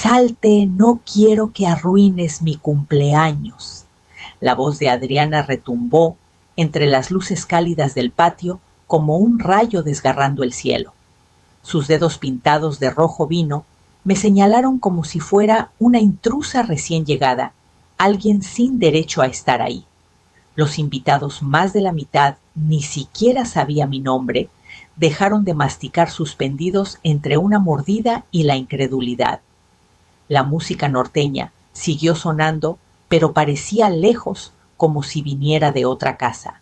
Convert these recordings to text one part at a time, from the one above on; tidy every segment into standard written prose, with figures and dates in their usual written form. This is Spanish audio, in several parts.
Salte, no quiero que arruines mi cumpleaños. La voz de Adriana retumbó entre las luces cálidas del patio como un rayo desgarrando el cielo. Sus dedos pintados de rojo vino me señalaron como si fuera una intrusa recién llegada, alguien sin derecho a estar ahí. Los invitados, más de la mitad, ni siquiera sabía mi nombre, dejaron de masticar suspendidos entre una mordida y la incredulidad. La música norteña siguió sonando, pero parecía lejos, como si viniera de otra casa.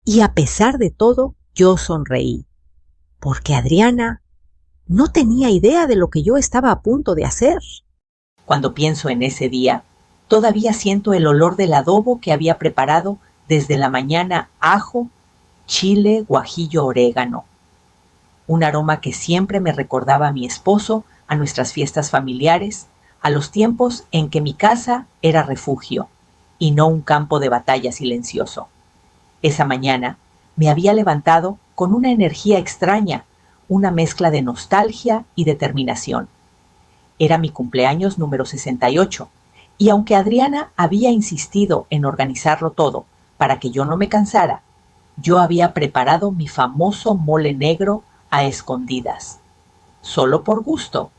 Y a pesar de todo, yo sonreí, porque Adriana no tenía idea de lo que yo estaba a punto de hacer. Cuando pienso en ese día, todavía siento el olor del adobo que había preparado desde la mañana: ajo, chile, guajillo, orégano. Un aroma que siempre me recordaba a mi esposo, a nuestras fiestas familiares, a los tiempos en que mi casa era refugio y no un campo de batalla silencioso. Esa mañana me había levantado con una energía extraña, una mezcla de nostalgia y determinación. Era mi cumpleaños número 68, y aunque Adriana había insistido en organizarlo todo para que yo no me cansara, yo había preparado mi famoso mole negro a escondidas, solo por gusto,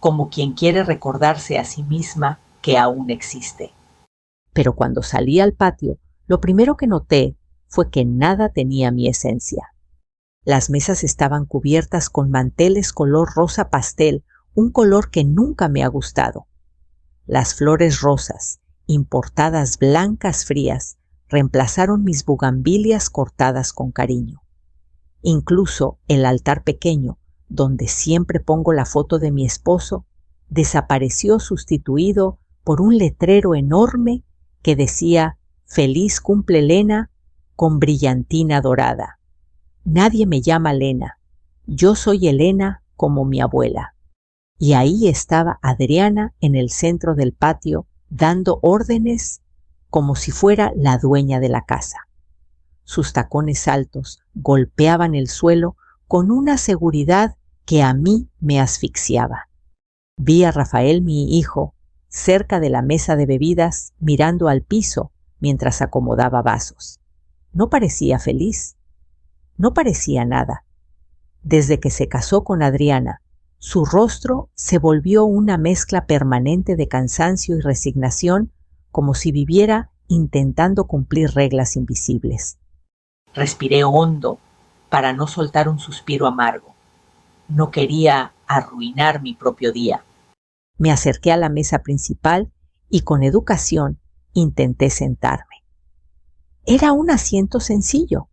como quien quiere recordarse a sí misma que aún existe. Pero cuando salí al patio, lo primero que noté fue que nada tenía mi esencia. Las mesas estaban cubiertas con manteles color rosa pastel, un color que nunca me ha gustado. Las flores rosas, importadas blancas frías, reemplazaron mis bugambilias cortadas con cariño. Incluso el altar pequeño, donde siempre pongo la foto de mi esposo, desapareció sustituido por un letrero enorme que decía «Feliz cumple Lena» con brillantina dorada. Nadie me llama Lena, yo soy Elena como mi abuela. Y ahí estaba Adriana en el centro del patio dando órdenes como si fuera la dueña de la casa. Sus tacones altos golpeaban el suelo con una seguridad que a mí me asfixiaba. Vi a Rafael, mi hijo, cerca de la mesa de bebidas, mirando al piso mientras acomodaba vasos. No parecía feliz. No parecía nada. Desde que se casó con Adriana, su rostro se volvió una mezcla permanente de cansancio y resignación, como si viviera intentando cumplir reglas invisibles. Respiré hondo para no soltar un suspiro amargo. No quería arruinar mi propio día. Me acerqué a la mesa principal y con educación intenté sentarme. Era un asiento sencillo,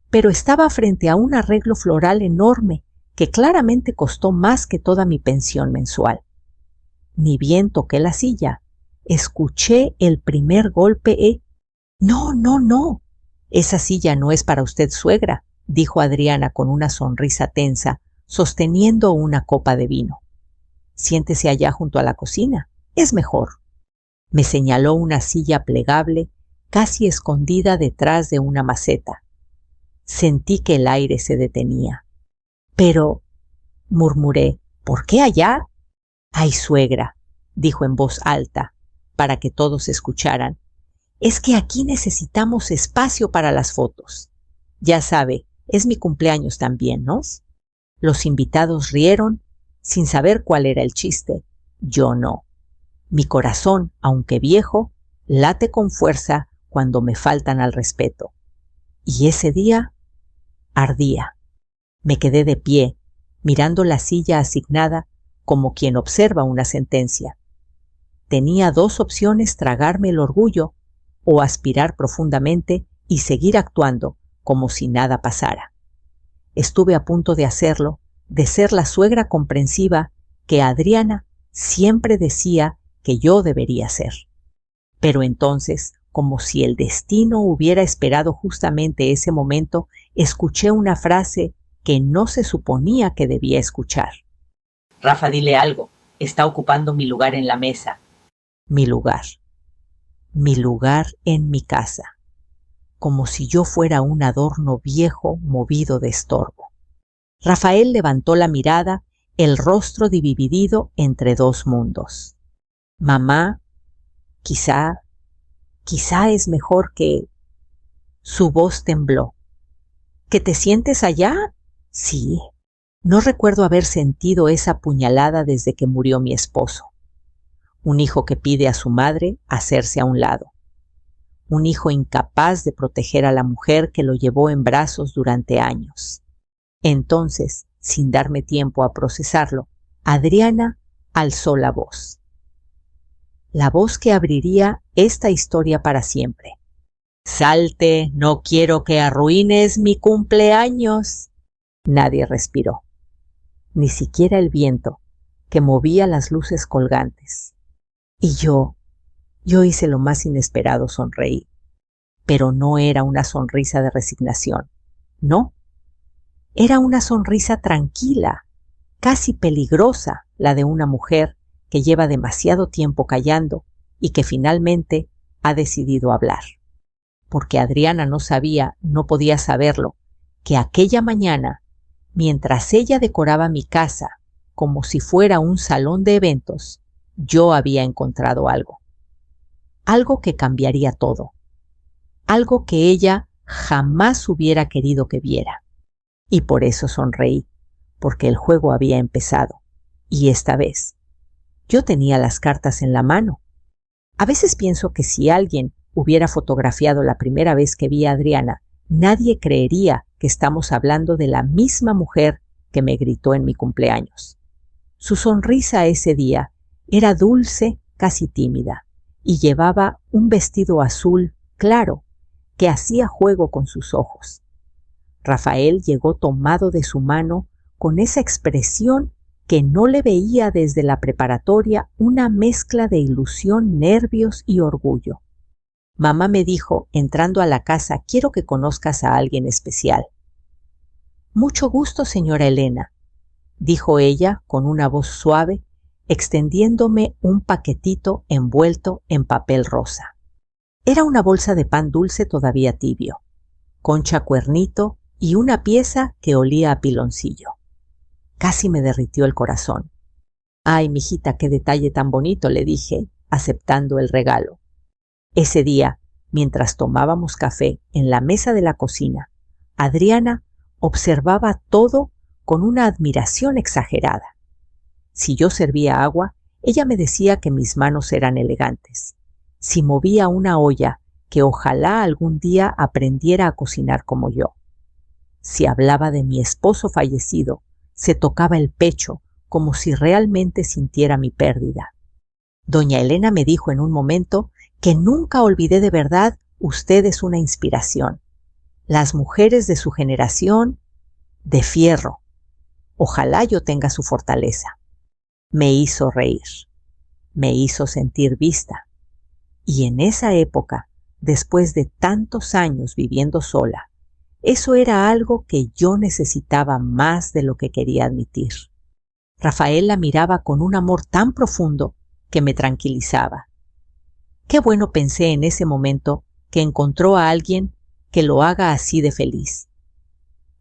pero estaba frente a un arreglo floral enorme que claramente costó más que toda mi pensión mensual. Ni bien toqué la silla, escuché el primer golpe. «No, no, no, esa silla no es para usted, suegra», dijo Adriana con una sonrisa tensa, sosteniendo una copa de vino. «Siéntese allá junto a la cocina, es mejor». Me señaló una silla plegable, casi escondida detrás de una maceta. Sentí que el aire se detenía. «Pero», murmuré, «¿por qué allá?» «Ay, suegra», dijo en voz alta, para que todos escucharan, «es que aquí necesitamos espacio para las fotos. Ya sabe, es mi cumpleaños también, ¿no?» Los invitados rieron, sin saber cuál era el chiste. Yo no. Mi corazón, aunque viejo, late con fuerza cuando me faltan al respeto. Y ese día ardía. Me quedé de pie, mirando la silla asignada como quien observa una sentencia. Tenía dos opciones: tragarme el orgullo o aspirar profundamente y seguir actuando como si nada pasara. Estuve a punto de hacerlo, de ser la suegra comprensiva que Adriana siempre decía que yo debería ser. Pero entonces, como si el destino hubiera esperado justamente ese momento, escuché una frase que no se suponía que debía escuchar. «Rafa, dile algo. Está ocupando mi lugar en la mesa». Mi lugar. Mi lugar en mi casa. Como si yo fuera un adorno viejo movido de estorbo. Rafael levantó la mirada el rostro dividido entre dos mundos. Mamá, quizá es mejor que... Su voz tembló. ¿Que te sientes allá? Sí. No recuerdo haber sentido esa puñalada desde que murió mi esposo. Un hijo que pide a su madre hacerse a un lado. Un hijo incapaz de proteger a la mujer que lo llevó en brazos durante años. Entonces, sin darme tiempo a procesarlo, Adriana alzó la voz. La voz que abriría esta historia para siempre. Salte, no quiero que arruines mi cumpleaños. Nadie respiró, ni siquiera el viento, que movía las luces colgantes. Y yo hice lo más inesperado, sonreí. Pero no era una sonrisa de resignación, no. Era una sonrisa tranquila, casi peligrosa, la de una mujer que lleva demasiado tiempo callando y que finalmente ha decidido hablar. Porque Adriana no sabía, no podía saberlo, que aquella mañana, mientras ella decoraba mi casa como si fuera un salón de eventos, yo había encontrado algo. Algo que cambiaría todo. Algo que ella jamás hubiera querido que viera. Y por eso sonreí, porque el juego había empezado. Y esta vez, yo tenía las cartas en la mano. A veces pienso que si alguien hubiera fotografiado la primera vez que vi a Adriana, nadie creería que estamos hablando de la misma mujer que me gritó en mi cumpleaños. Su sonrisa ese día era dulce, casi tímida, y llevaba un vestido azul claro que hacía juego con sus ojos. Rafael llegó tomado de su mano con esa expresión que no le veía desde la preparatoria, una mezcla de ilusión, nervios y orgullo. Mamá me dijo, entrando a la casa, quiero que conozcas a alguien especial. Mucho gusto, señora Elena, dijo ella con una voz suave, extendiéndome un paquetito envuelto en papel rosa. Era una bolsa de pan dulce todavía tibio, concha cuernito y una pieza que olía a piloncillo. Casi me derritió el corazón. Ay, mijita, qué detalle tan bonito, le dije, aceptando el regalo. Ese día, mientras tomábamos café en la mesa de la cocina, Adriana observaba todo con una admiración exagerada. Si yo servía agua, ella me decía que mis manos eran elegantes. Si movía una olla, que ojalá algún día aprendiera a cocinar como yo. Si hablaba de mi esposo fallecido, se tocaba el pecho como si realmente sintiera mi pérdida. Doña Elena me dijo en un momento que nunca olvidé de verdad, usted es una inspiración. Las mujeres de su generación, de fierro. Ojalá yo tenga su fortaleza. Me hizo reír, me hizo sentir vista. Y en esa época, después de tantos años viviendo sola, eso era algo que yo necesitaba más de lo que quería admitir. Rafael la miraba con un amor tan profundo que me tranquilizaba. Qué bueno, pensé en ese momento, que encontró a alguien que lo haga así de feliz.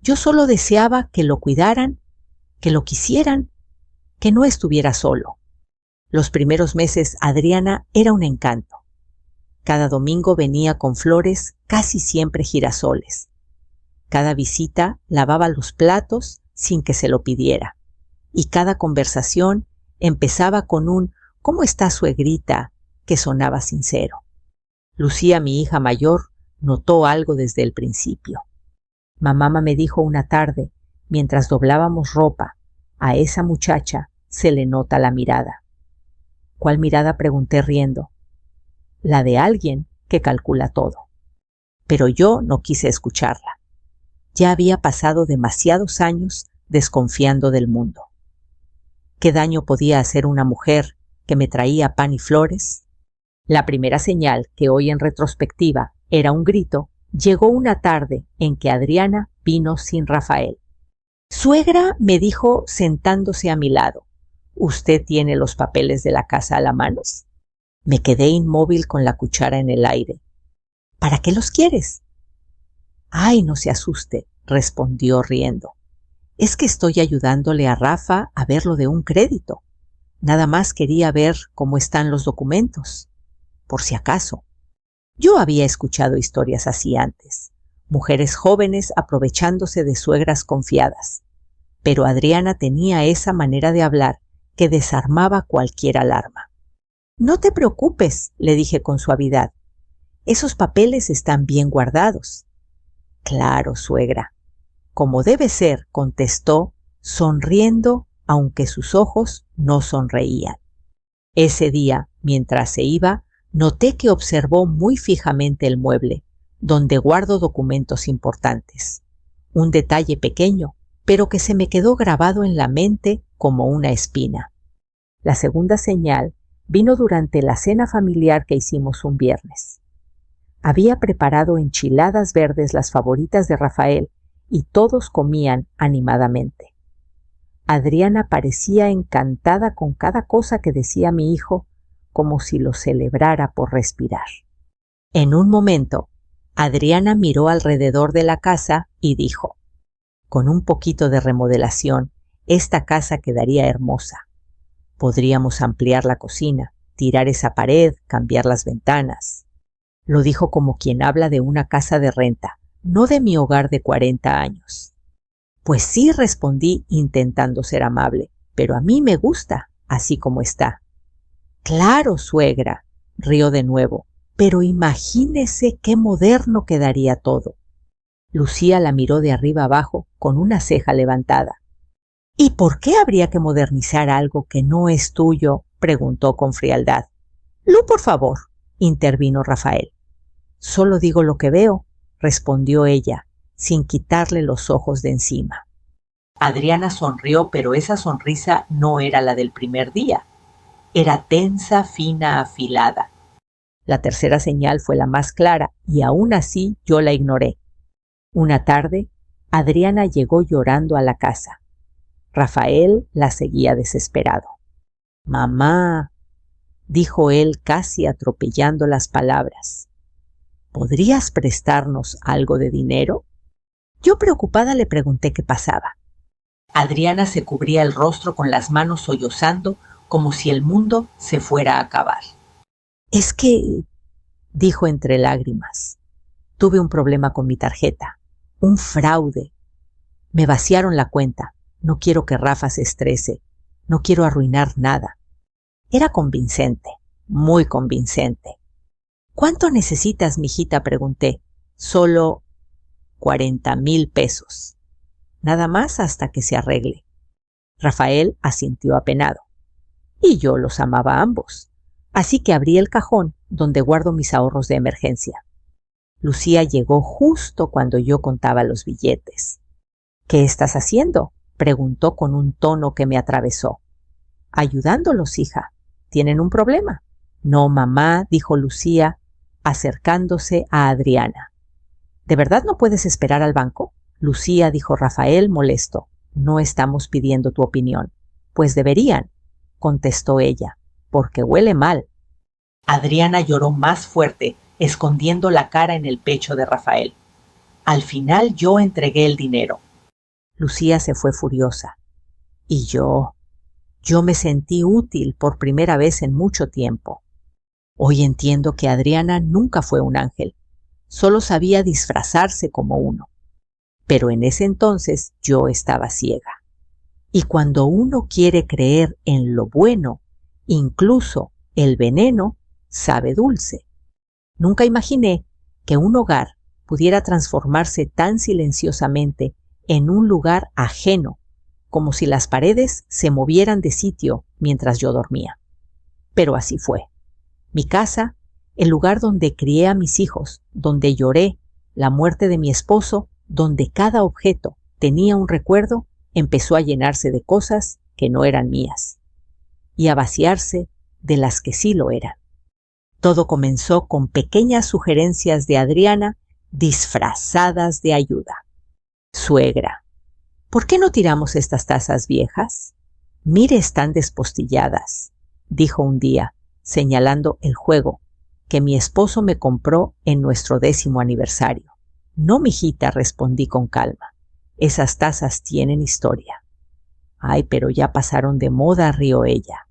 Yo solo deseaba que lo cuidaran, que lo quisieran, que no estuviera solo. Los primeros meses Adriana era un encanto. Cada domingo venía con flores, casi siempre girasoles. Cada visita lavaba los platos sin que se lo pidiera. Y cada conversación empezaba con un «¿Cómo está suegrita?», que sonaba sincero. Lucía, mi hija mayor, notó algo desde el principio. Mamá me dijo una tarde, mientras doblábamos ropa, a esa muchacha se le nota la mirada. ¿Cuál mirada?, pregunté riendo. La de alguien que calcula todo. Pero yo no quise escucharla. Ya había pasado demasiados años desconfiando del mundo. ¿Qué daño podía hacer una mujer que me traía pan y flores? La primera señal, que hoy en retrospectiva era un grito, llegó una tarde en que Adriana vino sin Rafael. «Suegra», me dijo sentándose a mi lado, «¿usted tiene los papeles de la casa a la mano?» Me quedé inmóvil con la cuchara en el aire. «¿Para qué los quieres?» «Ay, no se asuste», respondió riendo. Es que estoy ayudándole a Rafa a ver lo de un crédito. Nada más quería ver cómo están los documentos, por si acaso. Yo había escuchado historias así antes, mujeres jóvenes aprovechándose de suegras confiadas, pero Adriana tenía esa manera de hablar que desarmaba cualquier alarma. No te preocupes, le dije con suavidad. Esos papeles están bien guardados. Claro, suegra. Como debe ser, contestó, sonriendo, aunque sus ojos no sonreían. Ese día, mientras se iba, noté que observó muy fijamente el mueble, donde guardo documentos importantes. Un detalle pequeño, pero que se me quedó grabado en la mente como una espina. La segunda señal vino durante la cena familiar que hicimos un viernes. Había preparado enchiladas verdes, las favoritas de Rafael, y todos comían animadamente. Adriana parecía encantada con cada cosa que decía mi hijo, como si lo celebrara por respirar. En un momento, Adriana miró alrededor de la casa y dijo: con un poquito de remodelación, esta casa quedaría hermosa. Podríamos ampliar la cocina, tirar esa pared, cambiar las ventanas. Lo dijo como quien habla de una casa de renta, no de mi hogar de 40 años. Pues sí, respondí intentando ser amable, pero a mí me gusta, así como está. Claro, suegra, rió de nuevo, pero imagínese qué moderno quedaría todo. Lucía la miró de arriba abajo con una ceja levantada. ¿Y por qué habría que modernizar algo que no es tuyo?, preguntó con frialdad. Lu, por favor, intervino Rafael. Solo digo lo que veo, respondió ella, sin quitarle los ojos de encima. Adriana sonrió, pero esa sonrisa no era la del primer día. Era tensa, fina, afilada. La tercera señal fue la más clara, y aún así yo la ignoré. Una tarde, Adriana llegó llorando a la casa. Rafael la seguía desesperado. Mamá, dijo él casi atropellando las palabras, ¿podrías prestarnos algo de dinero? Yo preocupada le pregunté qué pasaba. Adriana se cubría el rostro con las manos sollozando como si el mundo se fuera a acabar. Es que, dijo entre lágrimas, tuve un problema con mi tarjeta, un fraude. Me vaciaron la cuenta. No quiero que Rafa se estrese. No quiero arruinar nada. Era convincente, muy convincente. ¿Cuánto necesitas, mijita?, pregunté. Solo 40,000 pesos. Nada más hasta que se arregle. Rafael asintió apenado. Y yo los amaba a ambos. Así que abrí el cajón donde guardo mis ahorros de emergencia. Lucía llegó justo cuando yo contaba los billetes. ¿Qué estás haciendo?, preguntó con un tono que me atravesó. Ayudándolos, hija. ¿Tienen un problema? No, mamá, dijo Lucía, acercándose a Adriana. ¿De verdad no puedes esperar al banco? Lucía, dijo Rafael, molesto. No estamos pidiendo tu opinión. Pues deberían, contestó ella, porque huele mal. Adriana lloró más fuerte, escondiendo la cara en el pecho de Rafael. Al final yo entregué el dinero. Lucía se fue furiosa. Y yo me sentí útil por primera vez en mucho tiempo. Hoy entiendo que Adriana nunca fue un ángel, solo sabía disfrazarse como uno. Pero en ese entonces yo estaba ciega. Y cuando uno quiere creer en lo bueno, incluso el veneno sabe dulce. Nunca imaginé que un hogar pudiera transformarse tan silenciosamente en un lugar ajeno, como si las paredes se movieran de sitio mientras yo dormía. Pero así fue. Mi casa, el lugar donde crié a mis hijos, donde lloré la muerte de mi esposo, donde cada objeto tenía un recuerdo, empezó a llenarse de cosas que no eran mías y a vaciarse de las que sí lo eran. Todo comenzó con pequeñas sugerencias de Adriana disfrazadas de ayuda. Suegra, ¿por qué no tiramos estas tazas viejas? Mire, están despostilladas, dijo un día, señalando el juego que mi esposo me compró en nuestro 10º aniversario. No, mijita, respondí con calma. Esas tazas tienen historia. Ay, pero ya pasaron de moda, rió ella.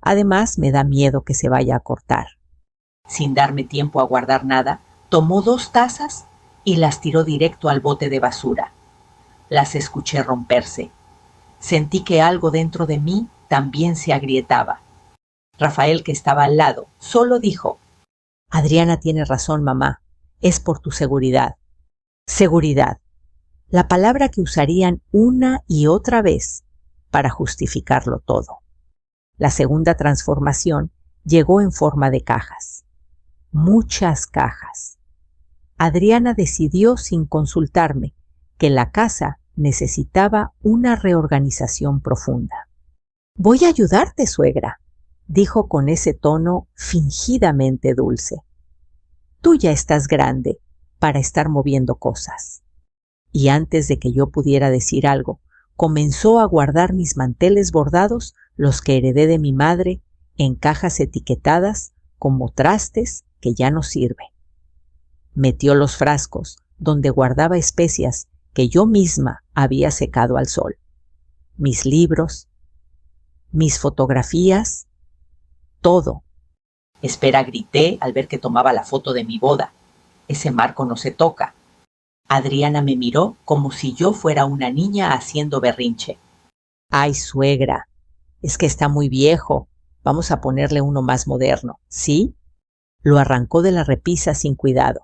Además, me da miedo que se vaya a cortar. Sin darme tiempo a guardar nada, tomó 2 tazas y las tiró directo al bote de basura. Las escuché romperse. Sentí que algo dentro de mí también se agrietaba. Rafael, que estaba al lado, solo dijo: Adriana tiene razón, mamá. Es por tu seguridad. Seguridad. La palabra que usarían una y otra vez para justificarlo todo. La segunda transformación llegó en forma de cajas. Muchas cajas. Adriana decidió sin consultarme que la casa necesitaba una reorganización profunda. Voy a ayudarte, suegra, dijo con ese tono fingidamente dulce. Tú ya estás grande para estar moviendo cosas. Y antes de que yo pudiera decir algo, comenzó a guardar mis manteles bordados, los que heredé de mi madre, en cajas etiquetadas como trastes que ya no sirven. Metió los frascos donde guardaba especias que yo misma había secado al sol. Mis libros, mis fotografías, todo. Espera, grité al ver que tomaba la foto de mi boda. Ese marco no se toca. Adriana me miró como si yo fuera una niña haciendo berrinche. Ay, suegra, es que está muy viejo. Vamos a ponerle uno más moderno, ¿sí? Lo arrancó de la repisa sin cuidado.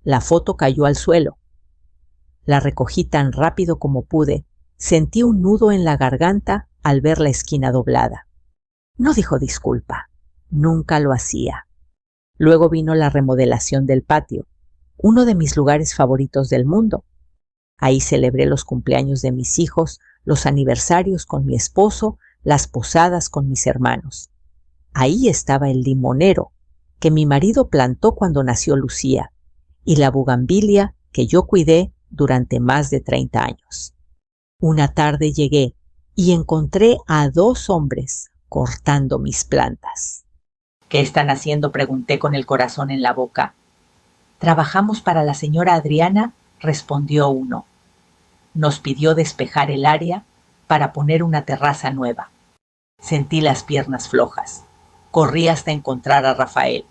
La foto cayó al suelo. La recogí tan rápido como pude. Sentí un nudo en la garganta al ver la esquina doblada. No dijo disculpa. Nunca lo hacía. Luego vino la remodelación del patio, uno de mis lugares favoritos del mundo. Ahí celebré los cumpleaños de mis hijos, los aniversarios con mi esposo, las posadas con mis hermanos. Ahí estaba el limonero que mi marido plantó cuando nació Lucía y la bugambilia que yo cuidé durante más de 30 años. Una tarde llegué y encontré a 2 hombres cortando mis plantas. ¿Qué están haciendo?, pregunté con el corazón en la boca. Trabajamos para la señora Adriana, respondió uno. Nos pidió despejar el área para poner una terraza nueva. Sentí las piernas flojas. Corrí hasta encontrar a Rafael.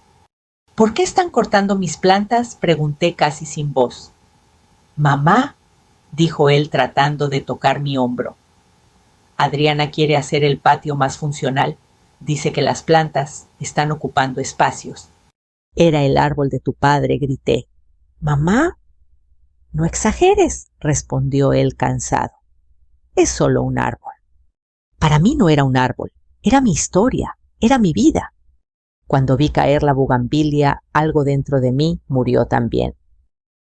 ¿Por qué están cortando mis plantas?, pregunté casi sin voz. Mamá, dijo él tratando de tocar mi hombro. Adriana quiere hacer el patio más funcional. Dice que las plantas están ocupando espacios. Era el árbol de tu padre, grité. ¿Mamá? No exageres, respondió él cansado. Es solo un árbol. Para mí no era un árbol, era mi historia, era mi vida. Cuando vi caer la bugambilia, algo dentro de mí murió también.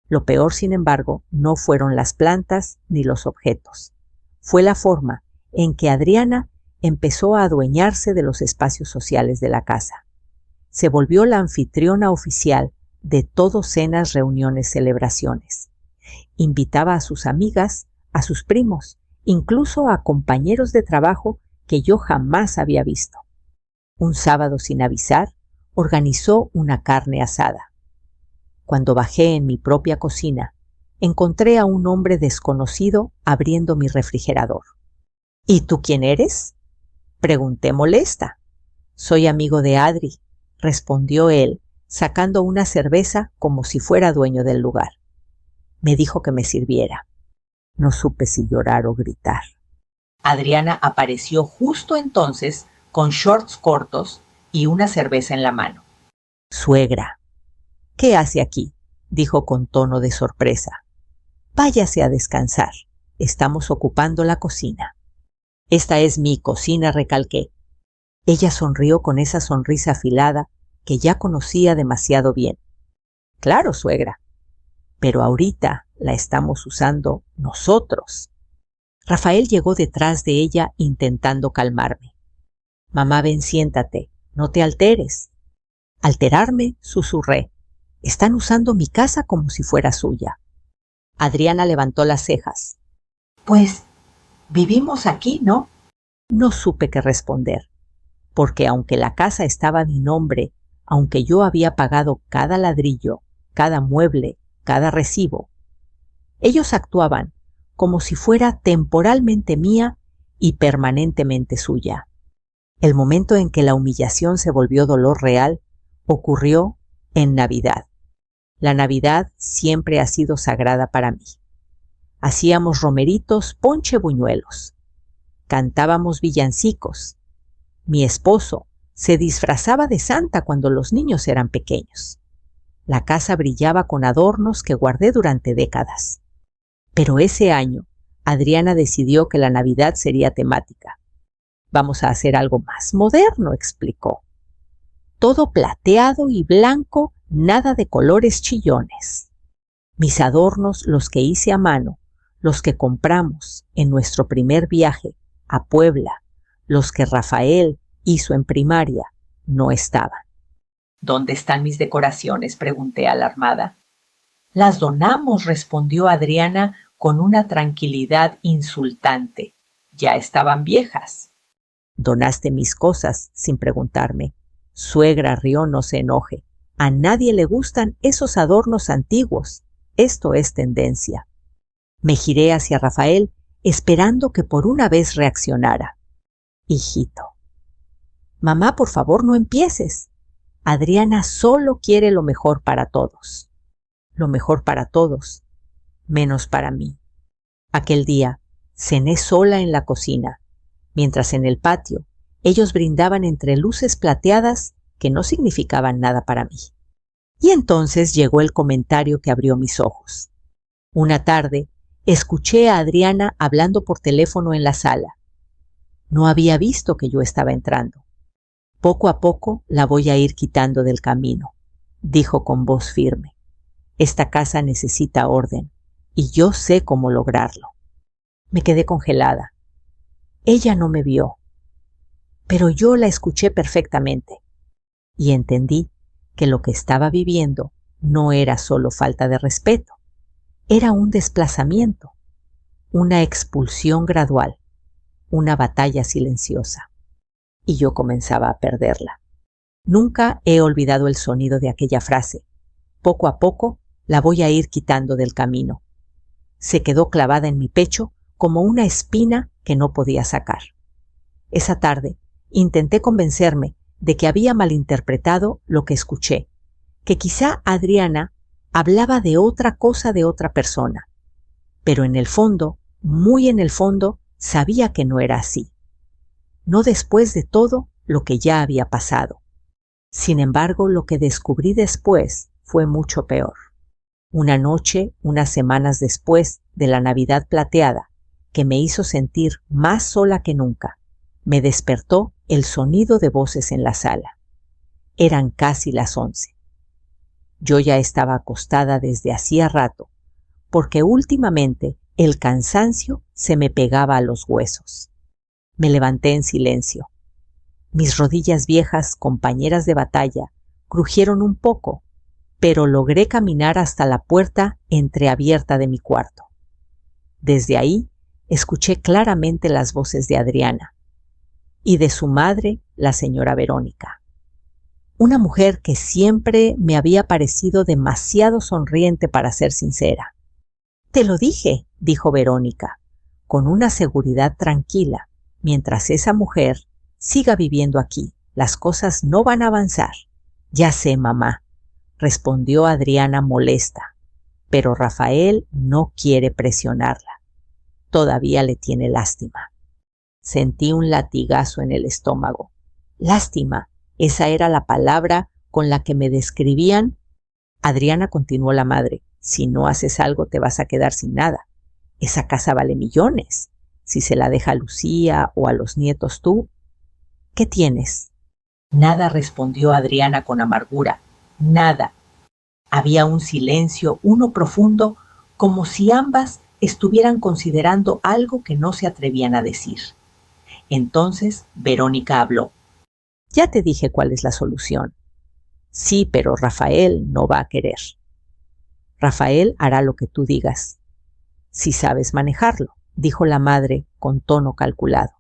Lo peor, sin embargo, no fueron las plantas ni los objetos. Fue la forma en que Adriana empezó a adueñarse de los espacios sociales de la casa. Se volvió la anfitriona oficial de todo, cenas, reuniones, celebraciones. Invitaba a sus amigas, a sus primos, incluso a compañeros de trabajo que yo jamás había visto. Un sábado, sin avisar, organizó una carne asada. Cuando bajé en mi propia cocina, encontré a un hombre desconocido abriendo mi refrigerador. ¿Y tú quién eres?, pregunté molesta. Soy amigo de Adri, respondió él, sacando una cerveza como si fuera dueño del lugar. Me dijo que me sirviera. No supe si llorar o gritar. Adriana apareció justo entonces con shorts cortos y una cerveza en la mano. Suegra, ¿qué hace aquí?, dijo con tono de sorpresa. Váyase a descansar. Estamos ocupando la cocina. Esta es mi cocina, recalqué. Ella sonrió con esa sonrisa afilada que ya conocía demasiado bien. Claro, suegra, pero ahorita la estamos usando nosotros. Rafael llegó detrás de ella intentando calmarme. Mamá, ven, siéntate, no te alteres. Alterarme, susurré. Están usando mi casa como si fuera suya. Adriana levantó las cejas. Pues vivimos aquí, ¿no? No supe qué responder, porque aunque la casa estaba a mi nombre, aunque yo había pagado cada ladrillo, cada mueble, cada recibo, ellos actuaban como si fuera temporalmente mía y permanentemente suya. El momento en que la humillación se volvió dolor real ocurrió en Navidad. La Navidad siempre ha sido sagrada para mí. Hacíamos romeritos, ponche, buñuelos. Cantábamos villancicos. Mi esposo se disfrazaba de Santa cuando los niños eran pequeños. La casa brillaba con adornos que guardé durante décadas. Pero ese año, Adriana decidió que la Navidad sería temática. Vamos a hacer algo más moderno, explicó. Todo plateado y blanco, nada de colores chillones. Mis adornos, los que hice a mano, los que compramos en nuestro primer viaje a Puebla, los que Rafael hizo en primaria, no estaban. ¿Dónde están mis decoraciones?, pregunté alarmada. Las donamos, respondió Adriana con una tranquilidad insultante. Ya estaban viejas. Donaste mis cosas sin preguntarme. Suegra rió, no se enoje. A nadie le gustan esos adornos antiguos. Esto es tendencia. Me giré hacia Rafael, esperando que por una vez reaccionara. Hijito. Mamá, por favor, no empieces. Adriana solo quiere lo mejor para todos. Lo mejor para todos, menos para mí. Aquel día cené sola en la cocina, mientras en el patio ellos brindaban entre luces plateadas que no significaban nada para mí. Y entonces llegó el comentario que abrió mis ojos. Una tarde escuché a Adriana hablando por teléfono en la sala. No había visto que yo estaba entrando. Poco a poco la voy a ir quitando del camino, dijo con voz firme. Esta casa necesita orden, y yo sé cómo lograrlo. Me quedé congelada. Ella no me vio, pero yo la escuché perfectamente, y entendí que lo que estaba viviendo no era solo falta de respeto, era un desplazamiento, una expulsión gradual, una batalla silenciosa. Y yo comenzaba a perderla. Nunca he olvidado el sonido de aquella frase. Poco a poco la voy a ir quitando del camino. Se quedó clavada en mi pecho como una espina que no podía sacar. Esa tarde intenté convencerme de que había malinterpretado lo que escuché, que quizá Adriana hablaba de otra cosa de otra persona. Pero en el fondo, muy en el fondo, sabía que no era así. No después de todo lo que ya había pasado. Sin embargo, lo que descubrí después fue mucho peor. Una noche, unas semanas después de la Navidad plateada, que me hizo sentir más sola que nunca, me despertó el sonido de voces en la sala. Eran casi las 11. Yo ya estaba acostada desde hacía rato, porque últimamente el cansancio se me pegaba a los huesos. Me levanté en silencio. Mis rodillas viejas, compañeras de batalla, crujieron un poco, pero logré caminar hasta la puerta entreabierta de mi cuarto. Desde ahí escuché claramente las voces de Adriana y de su madre, la señora Verónica. Una mujer que siempre me había parecido demasiado sonriente para ser sincera. «Te lo dije», dijo Verónica, con una seguridad tranquila. Mientras esa mujer siga viviendo aquí, las cosas no van a avanzar. Ya sé, mamá, respondió Adriana molesta, pero Rafael no quiere presionarla. Todavía le tiene lástima. Sentí un latigazo en el estómago. Lástima, esa era la palabra con la que me describían. Adriana, continuó la madre, si no haces algo te vas a quedar sin nada. Esa casa vale millones. Si se la deja a Lucía o a los nietos tú, ¿qué tienes? Nada, respondió Adriana con amargura. Nada. Había un silencio, uno profundo, como si ambas estuvieran considerando algo que no se atrevían a decir. Entonces Verónica habló. Ya te dije cuál es la solución. Sí, pero Rafael no va a querer. Rafael hará lo que tú digas, si sabes manejarlo, dijo la madre con tono calculado.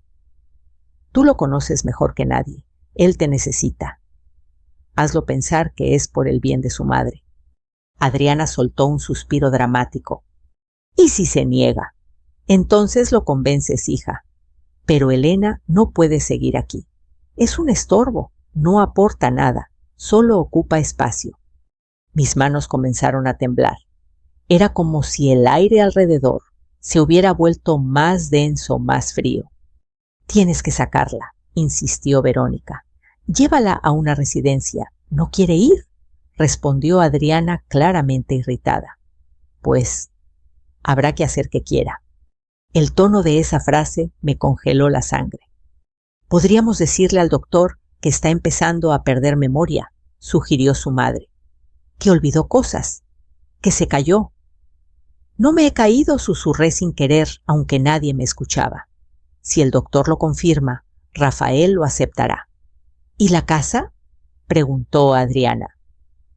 Tú lo conoces mejor que nadie. Él te necesita. Hazlo pensar que es por el bien de su madre. Adriana soltó un suspiro dramático. ¿Y si se niega? Entonces lo convences, hija. Pero Elena no puede seguir aquí. Es un estorbo, no aporta nada, solo ocupa espacio. Mis manos comenzaron a temblar. Era como si el aire alrededor se hubiera vuelto más denso, más frío. Tienes que sacarla, insistió Verónica. Llévala a una residencia. ¿No quiere ir?, respondió Adriana claramente irritada. Pues habrá que hacer que quiera. El tono de esa frase me congeló la sangre. Podríamos decirle al doctor que está empezando a perder memoria, sugirió su madre. Que olvidó cosas, que se cayó. No me he caído, susurré sin querer, aunque nadie me escuchaba. Si el doctor lo confirma, Rafael lo aceptará. ¿Y la casa?, preguntó Adriana.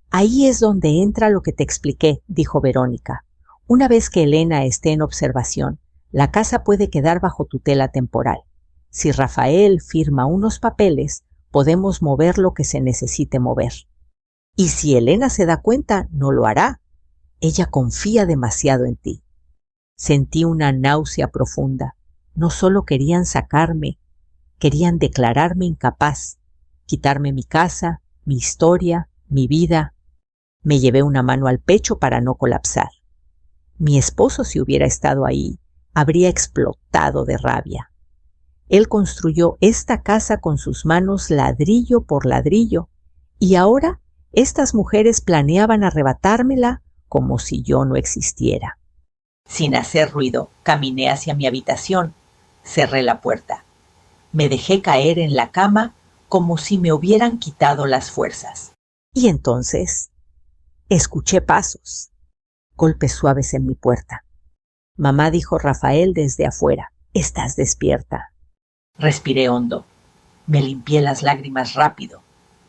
Ahí es donde entra lo que te expliqué, dijo Verónica. Una vez que Elena esté en observación, la casa puede quedar bajo tutela temporal. Si Rafael firma unos papeles, podemos mover lo que se necesite mover. Y si Elena se da cuenta, no lo hará. Ella confía demasiado en ti. Sentí una náusea profunda. No solo querían sacarme, querían declararme incapaz, quitarme mi casa, mi historia, mi vida. Me llevé una mano al pecho para no colapsar. Mi esposo, si hubiera estado ahí, habría explotado de rabia. Él construyó esta casa con sus manos ladrillo por ladrillo, y ahora estas mujeres planeaban arrebatármela como si yo no existiera. Sin hacer ruido, caminé hacia mi habitación, cerré la puerta. Me dejé caer en la cama como si me hubieran quitado las fuerzas. Y entonces escuché pasos, golpes suaves en mi puerta. Mamá, dijo Rafael desde afuera, ¿estás despierta? Respiré hondo. Me limpié las lágrimas rápido.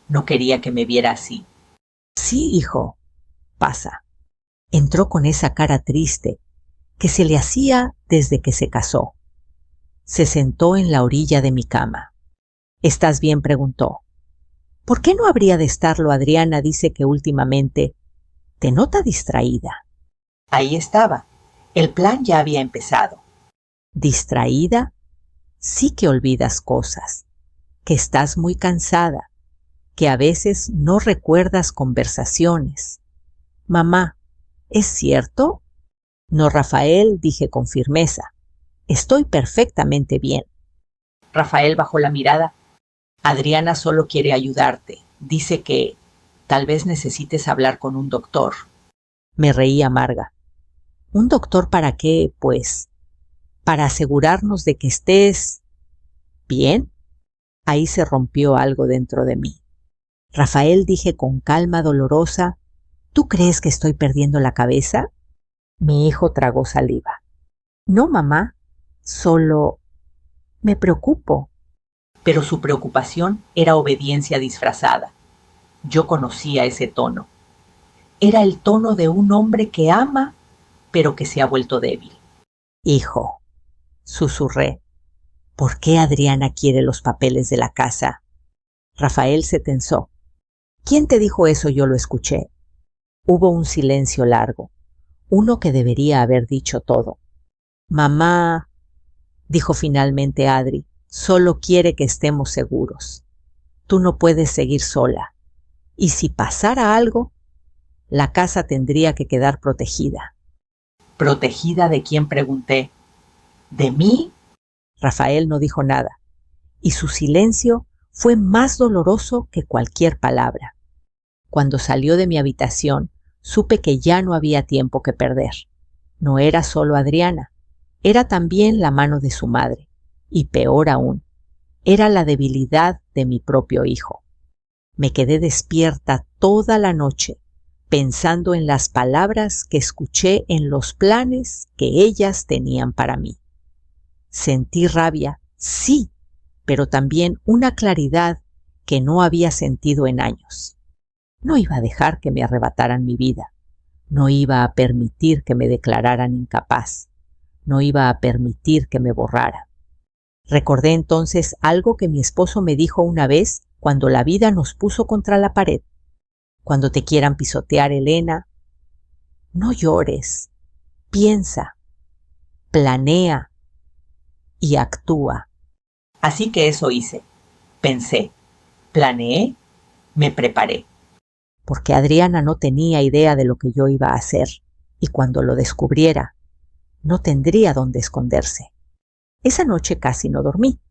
No quería que me viera así. Sí, hijo, pasa. Entró con esa cara triste que se le hacía desde que se casó. Se sentó en la orilla de mi cama. ¿Estás bien?, preguntó. ¿Por qué no habría de estarlo? Adriana dice que últimamente te nota distraída. Ahí estaba. El plan ya había empezado. ¿Distraída? Sí que olvidas cosas, que estás muy cansada, que a veces no recuerdas conversaciones. Mamá, ¿es cierto? No, Rafael, dije con firmeza. Estoy perfectamente bien. Rafael bajó la mirada. Adriana solo quiere ayudarte. Dice que tal vez necesites hablar con un doctor. Me reí amarga. ¿Un doctor para qué, pues? ¿Para asegurarnos de que estés bien? Ahí se rompió algo dentro de mí. Rafael, dije con calma dolorosa, ¿tú crees que estoy perdiendo la cabeza? Mi hijo tragó saliva. No, mamá, solo me preocupo. Pero su preocupación era obediencia disfrazada. Yo conocía ese tono. Era el tono de un hombre que ama, pero que se ha vuelto débil. Hijo, susurré, ¿por qué Adriana quiere los papeles de la casa? Rafael se tensó. ¿Quién te dijo eso? Yo lo escuché. Hubo un silencio largo, uno que debería haber dicho todo. Mamá, dijo finalmente Adri, solo quiere que estemos seguros. Tú no puedes seguir sola. Y si pasara algo, la casa tendría que quedar protegida. ¿Protegida de quién?, pregunté. ¿De mí? Rafael no dijo nada, y su silencio fue más doloroso que cualquier palabra. Cuando salió de mi habitación, supe que ya no había tiempo que perder. No era solo Adriana, era también la mano de su madre, y peor aún, era la debilidad de mi propio hijo. Me quedé despierta toda la noche, pensando en las palabras que escuché en los planes que ellas tenían para mí. Sentí rabia, sí, pero también una claridad que no había sentido en años. No iba a dejar que me arrebataran mi vida. No iba a permitir que me declararan incapaz. No iba a permitir que me borraran. Recordé entonces algo que mi esposo me dijo una vez cuando la vida nos puso contra la pared. Cuando te quieran pisotear, Elena, no llores, piensa planea y actúa. Así que eso hice. Pensé, planeé, me preparé. Porque Adriana no tenía idea de lo que yo iba a hacer, y cuando lo descubriera, no tendría dónde esconderse. Esa noche casi no dormí.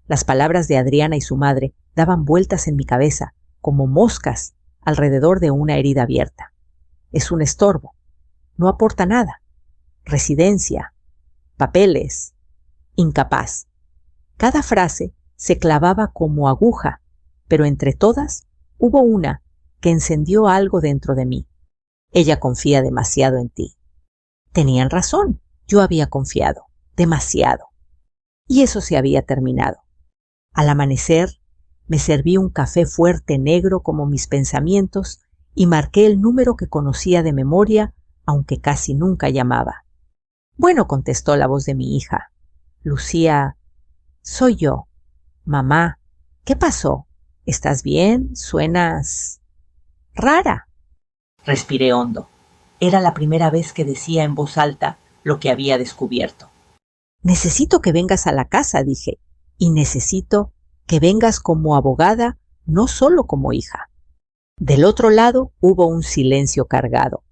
Las palabras de Adriana y su madre daban vueltas en mi cabeza, como moscas alrededor de una herida abierta. Es un estorbo. No aporta nada. Residencia, papeles, incapaz. Cada frase se clavaba como aguja, pero entre todas hubo una que encendió algo dentro de mí. Ella confía demasiado en ti. Tenían razón, yo había confiado, demasiado. Y eso se había terminado. Al amanecer, me serví un café fuerte negro como mis pensamientos y marqué el número que conocía de memoria, aunque casi nunca llamaba. Bueno, contestó la voz de mi hija. Lucía, soy yo. Mamá, ¿qué pasó? ¿Estás bien? Suenas rara. Respiré hondo. Era la primera vez que decía en voz alta lo que había descubierto. Necesito que vengas a la casa, dije, y necesito que vengas como abogada, no solo como hija. Del otro lado hubo un silencio cargado.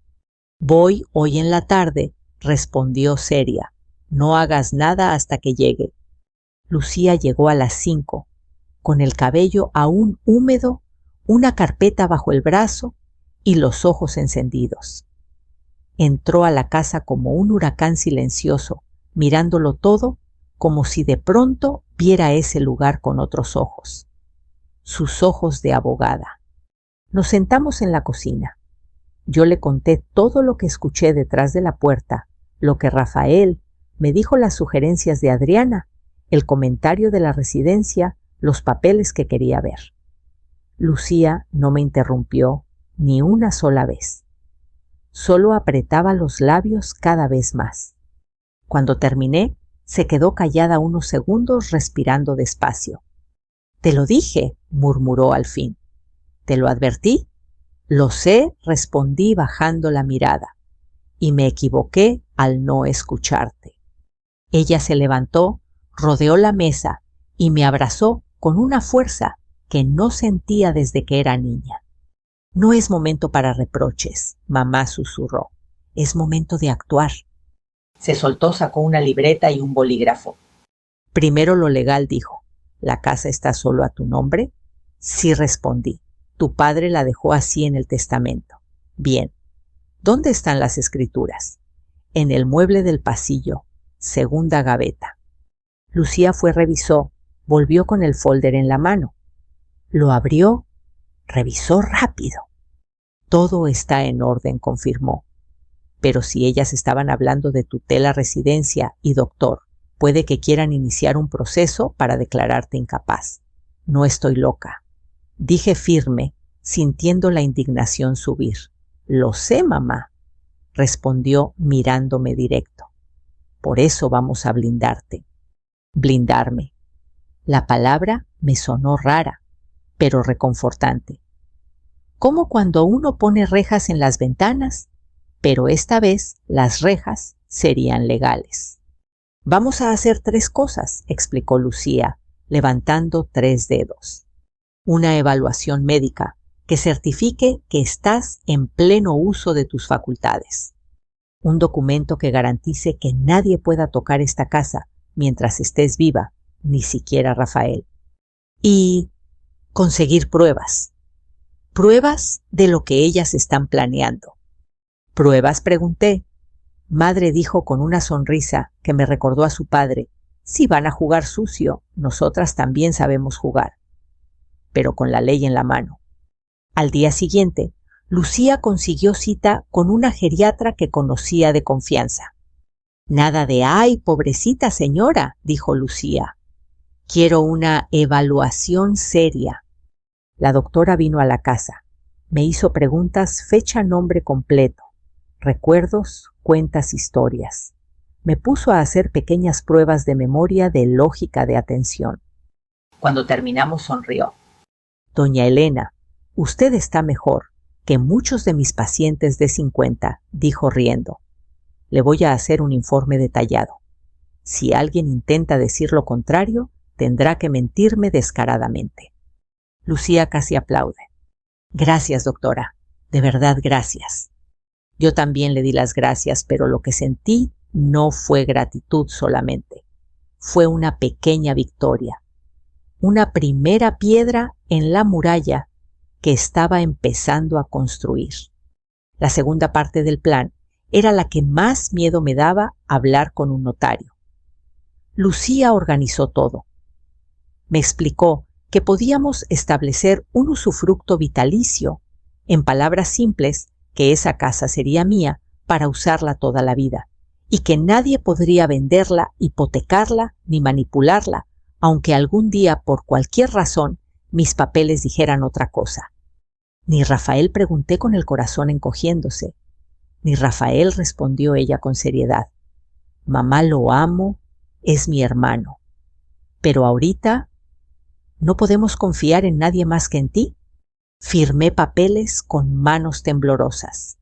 Voy hoy en la tarde, respondió seria. No hagas nada hasta que llegue. Lucía llegó a las 5, con el cabello aún húmedo, una carpeta bajo el brazo y los ojos encendidos. Entró a la casa como un huracán silencioso, mirándolo todo como si de pronto viera ese lugar con otros ojos. Sus ojos de abogada. Nos sentamos en la cocina. Yo le conté todo lo que escuché detrás de la puerta, lo que Rafael me dijo, las sugerencias de Adriana, el comentario de la residencia, los papeles que quería ver. Lucía no me interrumpió ni una sola vez. Solo apretaba los labios cada vez más. Cuando terminé, se quedó callada unos segundos respirando despacio. «Te lo dije», murmuró al fin. «¿Te lo advertí?» «Lo sé», respondí bajando la mirada. «Y me equivoqué al no escucharte». Ella se levantó, rodeó la mesa y me abrazó con una fuerza que no sentía desde que era niña. «No es momento para reproches», mamá susurró. «Es momento de actuar». Se soltó, sacó una libreta y un bolígrafo. «Primero lo legal», dijo. «¿La casa está solo a tu nombre?» «Sí», respondí. «Tu padre la dejó así en el testamento». «Bien. ¿Dónde están las escrituras?» «En el mueble del pasillo, segunda gaveta». Lucía revisó, volvió con el folder en la mano. Lo abrió, revisó rápido. «Todo está en orden», confirmó. «Pero si ellas estaban hablando de tutela, residencia y doctor, puede que quieran iniciar un proceso para declararte incapaz». «No estoy loca», dije firme, sintiendo la indignación subir. «Lo sé, mamá», respondió mirándome directo. «Por eso vamos a blindarte». Blindarme. La palabra me sonó rara, pero reconfortante. Como cuando uno pone rejas en las ventanas, pero esta vez las rejas serían legales. «Vamos a hacer 3 cosas», explicó Lucía, levantando 3 dedos. «Una evaluación médica que certifique que estás en pleno uso de tus facultades. Un documento que garantice que nadie pueda tocar esta casa mientras estés viva, ni siquiera Rafael. Y conseguir pruebas. Pruebas de lo que ellas están planeando». «¿Pruebas?», pregunté. Madre dijo con una sonrisa que me recordó a su padre: «Si van a jugar sucio, nosotras también sabemos jugar», pero con la ley en la mano. Al día siguiente, Lucía consiguió cita con una geriatra que conocía de confianza. «Nada de «ay, pobrecita señora», dijo Lucía. «Quiero una evaluación seria». La doctora vino a la casa. Me hizo preguntas, fecha, nombre completo, recuerdos, cuentas, historias. Me puso a hacer pequeñas pruebas de memoria, de lógica, de atención. Cuando terminamos sonrió. «Doña Elena, usted está mejor que muchos de mis pacientes de 50, dijo riendo. «Le voy a hacer un informe detallado. Si alguien intenta decir lo contrario, tendrá que mentirme descaradamente. Lucía casi aplaude. Gracias, doctora. De verdad, gracias. Yo también le di las gracias, pero lo que sentí no fue gratitud solamente. Fue una pequeña victoria. Una primera piedra en la muralla que estaba empezando a construir. La segunda parte del plan era la que más miedo me daba, hablar con un notario. Lucía organizó todo. Me explicó que podíamos establecer un usufructo vitalicio, en palabras simples, que esa casa sería mía para usarla toda la vida, y que nadie podría venderla, hipotecarla ni manipularla, aunque algún día por cualquier razón mis papeles dijeran otra cosa. Ni Rafael, pregunté con el corazón encogiéndose. Ni Rafael, respondió ella con seriedad. Mamá, lo amo, es mi hermano. Pero ahorita no podemos confiar en nadie más que en ti. Firmé papeles con manos temblorosas.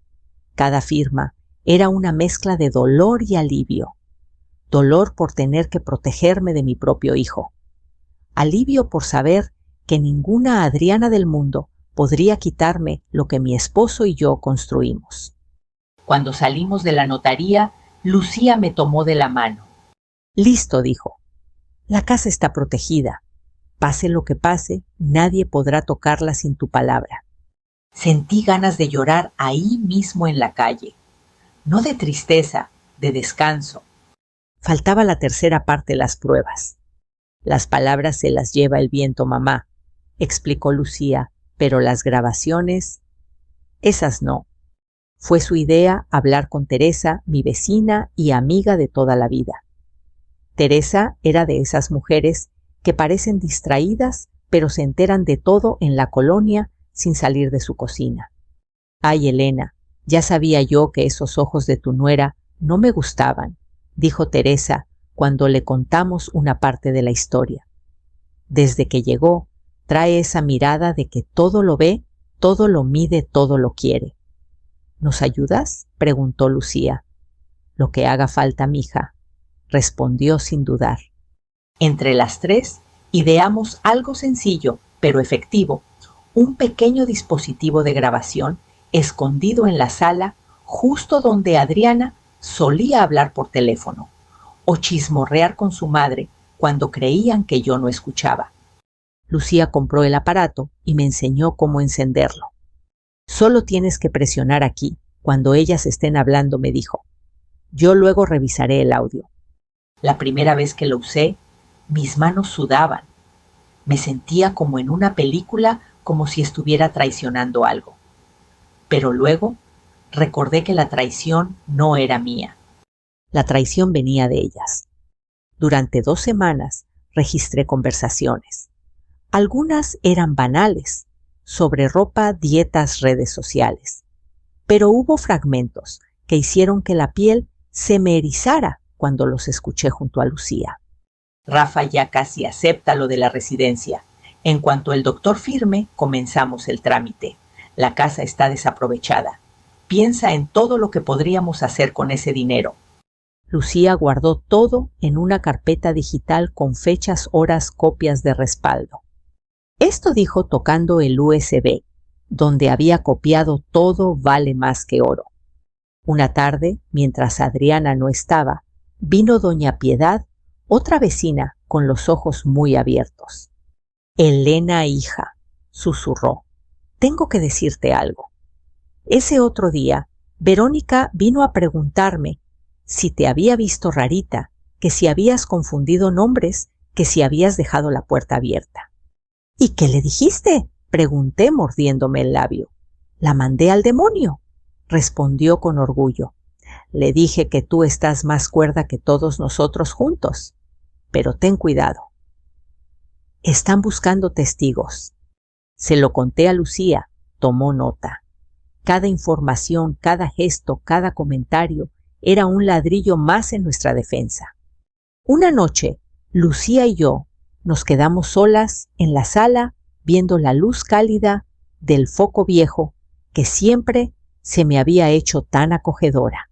Cada firma era una mezcla de dolor y alivio. Dolor por tener que protegerme de mi propio hijo. Alivio por saber que ninguna Adriana del mundo podría quitarme lo que mi esposo y yo construimos. Cuando salimos de la notaría, Lucía me tomó de la mano. Listo, dijo. La casa está protegida. Pase lo que pase, nadie podrá tocarla sin tu palabra. Sentí ganas de llorar ahí mismo en la calle. No de tristeza, de descanso. Faltaba la tercera parte de las pruebas. Las palabras se las lleva el viento, mamá, explicó Lucía, pero las grabaciones, esas no. Fue su idea hablar con Teresa, mi vecina y amiga de toda la vida. Teresa era de esas mujeres que parecen distraídas, pero se enteran de todo en la colonia sin salir de su cocina. Ay, Elena, ya sabía yo que esos ojos de tu nuera no me gustaban, dijo Teresa cuando le contamos una parte de la historia. Desde que llegó, trae esa mirada de que todo lo ve, todo lo mide, todo lo quiere. ¿Nos ayudas?, preguntó Lucía. Lo que haga falta, mija, respondió sin dudar. Entre las tres ideamos algo sencillo, pero efectivo, un pequeño dispositivo de grabación escondido en la sala, justo donde Adriana solía hablar por teléfono o chismorrear con su madre cuando creían que yo no escuchaba. Lucía compró el aparato y me enseñó cómo encenderlo. Solo tienes que presionar aquí cuando ellas estén hablando, me dijo. Yo luego revisaré el audio. La primera vez que lo usé, mis manos sudaban. Me sentía como en una película, como si estuviera traicionando algo. Pero luego recordé que la traición no era mía. La traición venía de ellas. Durante 2 semanas registré conversaciones. Algunas eran banales, sobre ropa, dietas, redes sociales. Pero hubo fragmentos que hicieron que la piel se me erizara cuando los escuché junto a Lucía. Rafa ya casi acepta lo de la residencia. En cuanto el doctor firme, comenzamos el trámite. La casa está desaprovechada. Piensa en todo lo que podríamos hacer con ese dinero. Lucía guardó todo en una carpeta digital con fechas, horas, copias de respaldo. Esto dijo tocando el USB, donde había copiado todo vale más que oro. Una tarde, mientras Adriana no estaba, vino doña Piedad, otra vecina con los ojos muy abiertos. Elena, hija, susurró, tengo que decirte algo. Ese otro día, Verónica vino a preguntarme si te había visto rarita, que si habías confundido nombres, que si habías dejado la puerta abierta. ¿Y qué le dijiste?, pregunté mordiéndome el labio. La mandé al demonio, respondió con orgullo. Le dije que tú estás más cuerda que todos nosotros juntos, pero ten cuidado. Están buscando testigos. Se lo conté a Lucía, tomó nota. Cada información, cada gesto, cada comentario era un ladrillo más en nuestra defensa. Una noche, Lucía y yo nos quedamos solas en la sala viendo la luz cálida del foco viejo que siempre se me había hecho tan acogedora.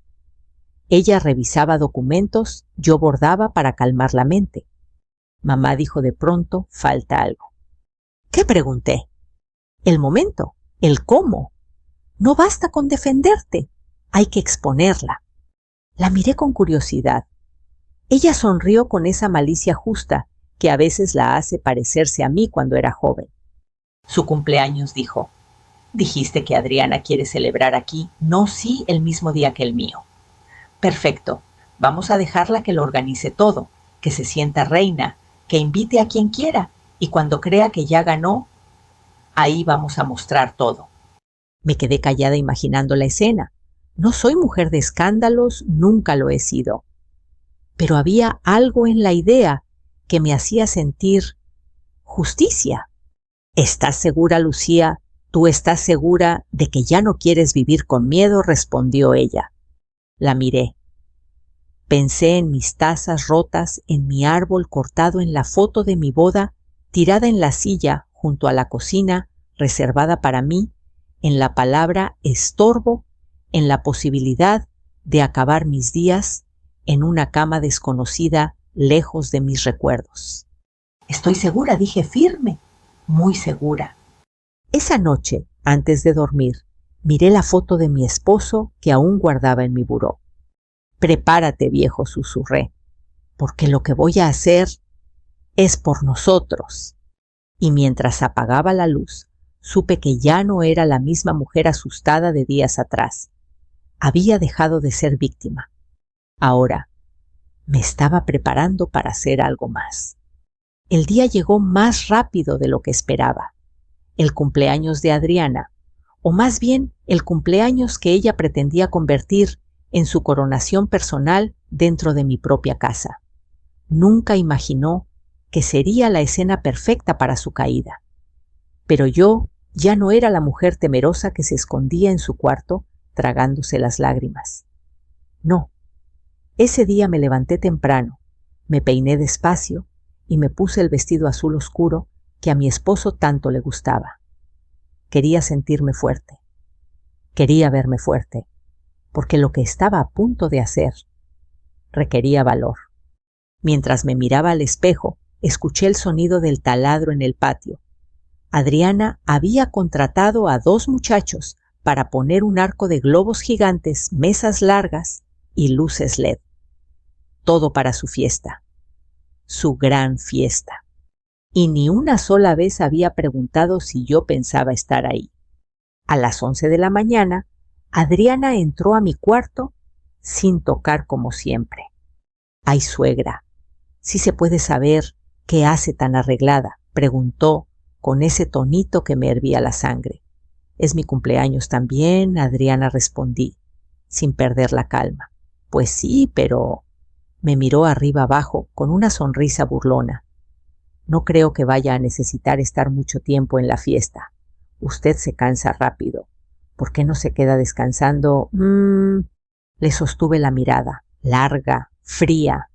Ella revisaba documentos, yo bordaba para calmar la mente. Mamá dijo de pronto, falta algo. ¿Qué pregunté? El momento, el cómo. No basta con defenderte, hay que exponerla. La miré con curiosidad. Ella sonrió con esa malicia justa que a veces la hace parecerse a mí cuando era joven. Su cumpleaños, dijo. Dijiste que Adriana quiere celebrar aquí, no sí el mismo día que el mío. Perfecto, vamos a dejarla que lo organice todo, que se sienta reina, que invite a quien quiera, y cuando crea que ya ganó, ahí vamos a mostrar todo. Me quedé callada imaginando la escena. No soy mujer de escándalos, nunca lo he sido. Pero había algo en la idea que me hacía sentir justicia. ¿Estás segura, Lucía? ¿Tú estás segura de que ya no quieres vivir con miedo?, respondió ella. La miré. Pensé en mis tazas rotas, en mi árbol cortado, en la foto de mi boda, tirada en la silla junto a la cocina, reservada para mí, en la palabra estorbo, en la posibilidad de acabar mis días en una cama desconocida, lejos de mis recuerdos. Estoy segura, dije firme, muy segura. Esa noche, antes de dormir, miré la foto de mi esposo que aún guardaba en mi buró. Prepárate, viejo, susurré, porque lo que voy a hacer es por nosotros. Y mientras apagaba la luz, supe que ya no era la misma mujer asustada de días atrás. Había dejado de ser víctima. Ahora me estaba preparando para hacer algo más. El día llegó más rápido de lo que esperaba. El cumpleaños de Adriana, o más bien el cumpleaños que ella pretendía convertir en su coronación personal dentro de mi propia casa. Nunca imaginó que sería la escena perfecta para su caída. Pero yo ya no era la mujer temerosa que se escondía en su cuarto tragándose las lágrimas. No, ese día me levanté temprano, me peiné despacio y me puse el vestido azul oscuro que a mi esposo tanto le gustaba. Quería sentirme fuerte. Quería verme fuerte, porque lo que estaba a punto de hacer requería valor. Mientras me miraba al espejo, escuché el sonido del taladro en el patio. Adriana había contratado a 2 muchachos para poner un arco de globos gigantes, mesas largas y luces LED. Todo para su fiesta. Su gran fiesta. Y ni una sola vez había preguntado si yo pensaba estar ahí. A las 11 de la mañana, Adriana entró a mi cuarto sin tocar como siempre. «Ay, suegra, ¿sí se puede saber qué hace tan arreglada?», preguntó con ese tonito que me hervía la sangre. «Es mi cumpleaños también», Adriana, respondí, sin perder la calma. «Pues sí, pero…», me miró arriba abajo con una sonrisa burlona. «No creo que vaya a necesitar estar mucho tiempo en la fiesta. Usted se cansa rápido. ¿Por qué no se queda descansando?» Le sostuve la mirada, larga, fría.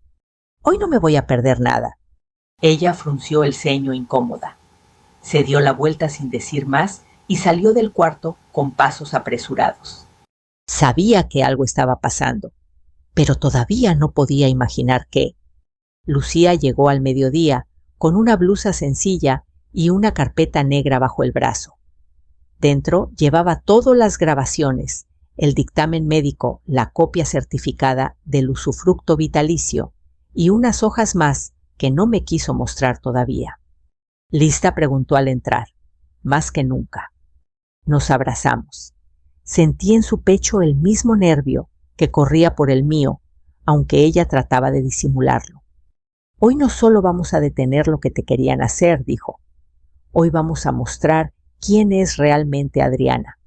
«Hoy no me voy a perder nada». Ella frunció el ceño incómoda. Se dio la vuelta sin decir más y salió del cuarto con pasos apresurados. Sabía que algo estaba pasando, pero todavía no podía imaginar qué. Lucía llegó al mediodía con una blusa sencilla y una carpeta negra bajo el brazo. Dentro llevaba todas las grabaciones, el dictamen médico, la copia certificada del usufructo vitalicio y unas hojas más que no me quiso mostrar todavía. «¿Lista?», preguntó al entrar. «Más que nunca». Nos abrazamos. Sentí en su pecho el mismo nervio que corría por el mío, aunque ella trataba de disimularlo. «Hoy no solo vamos a detener lo que te querían hacer», dijo. «Hoy vamos a mostrar quién es realmente Adriana».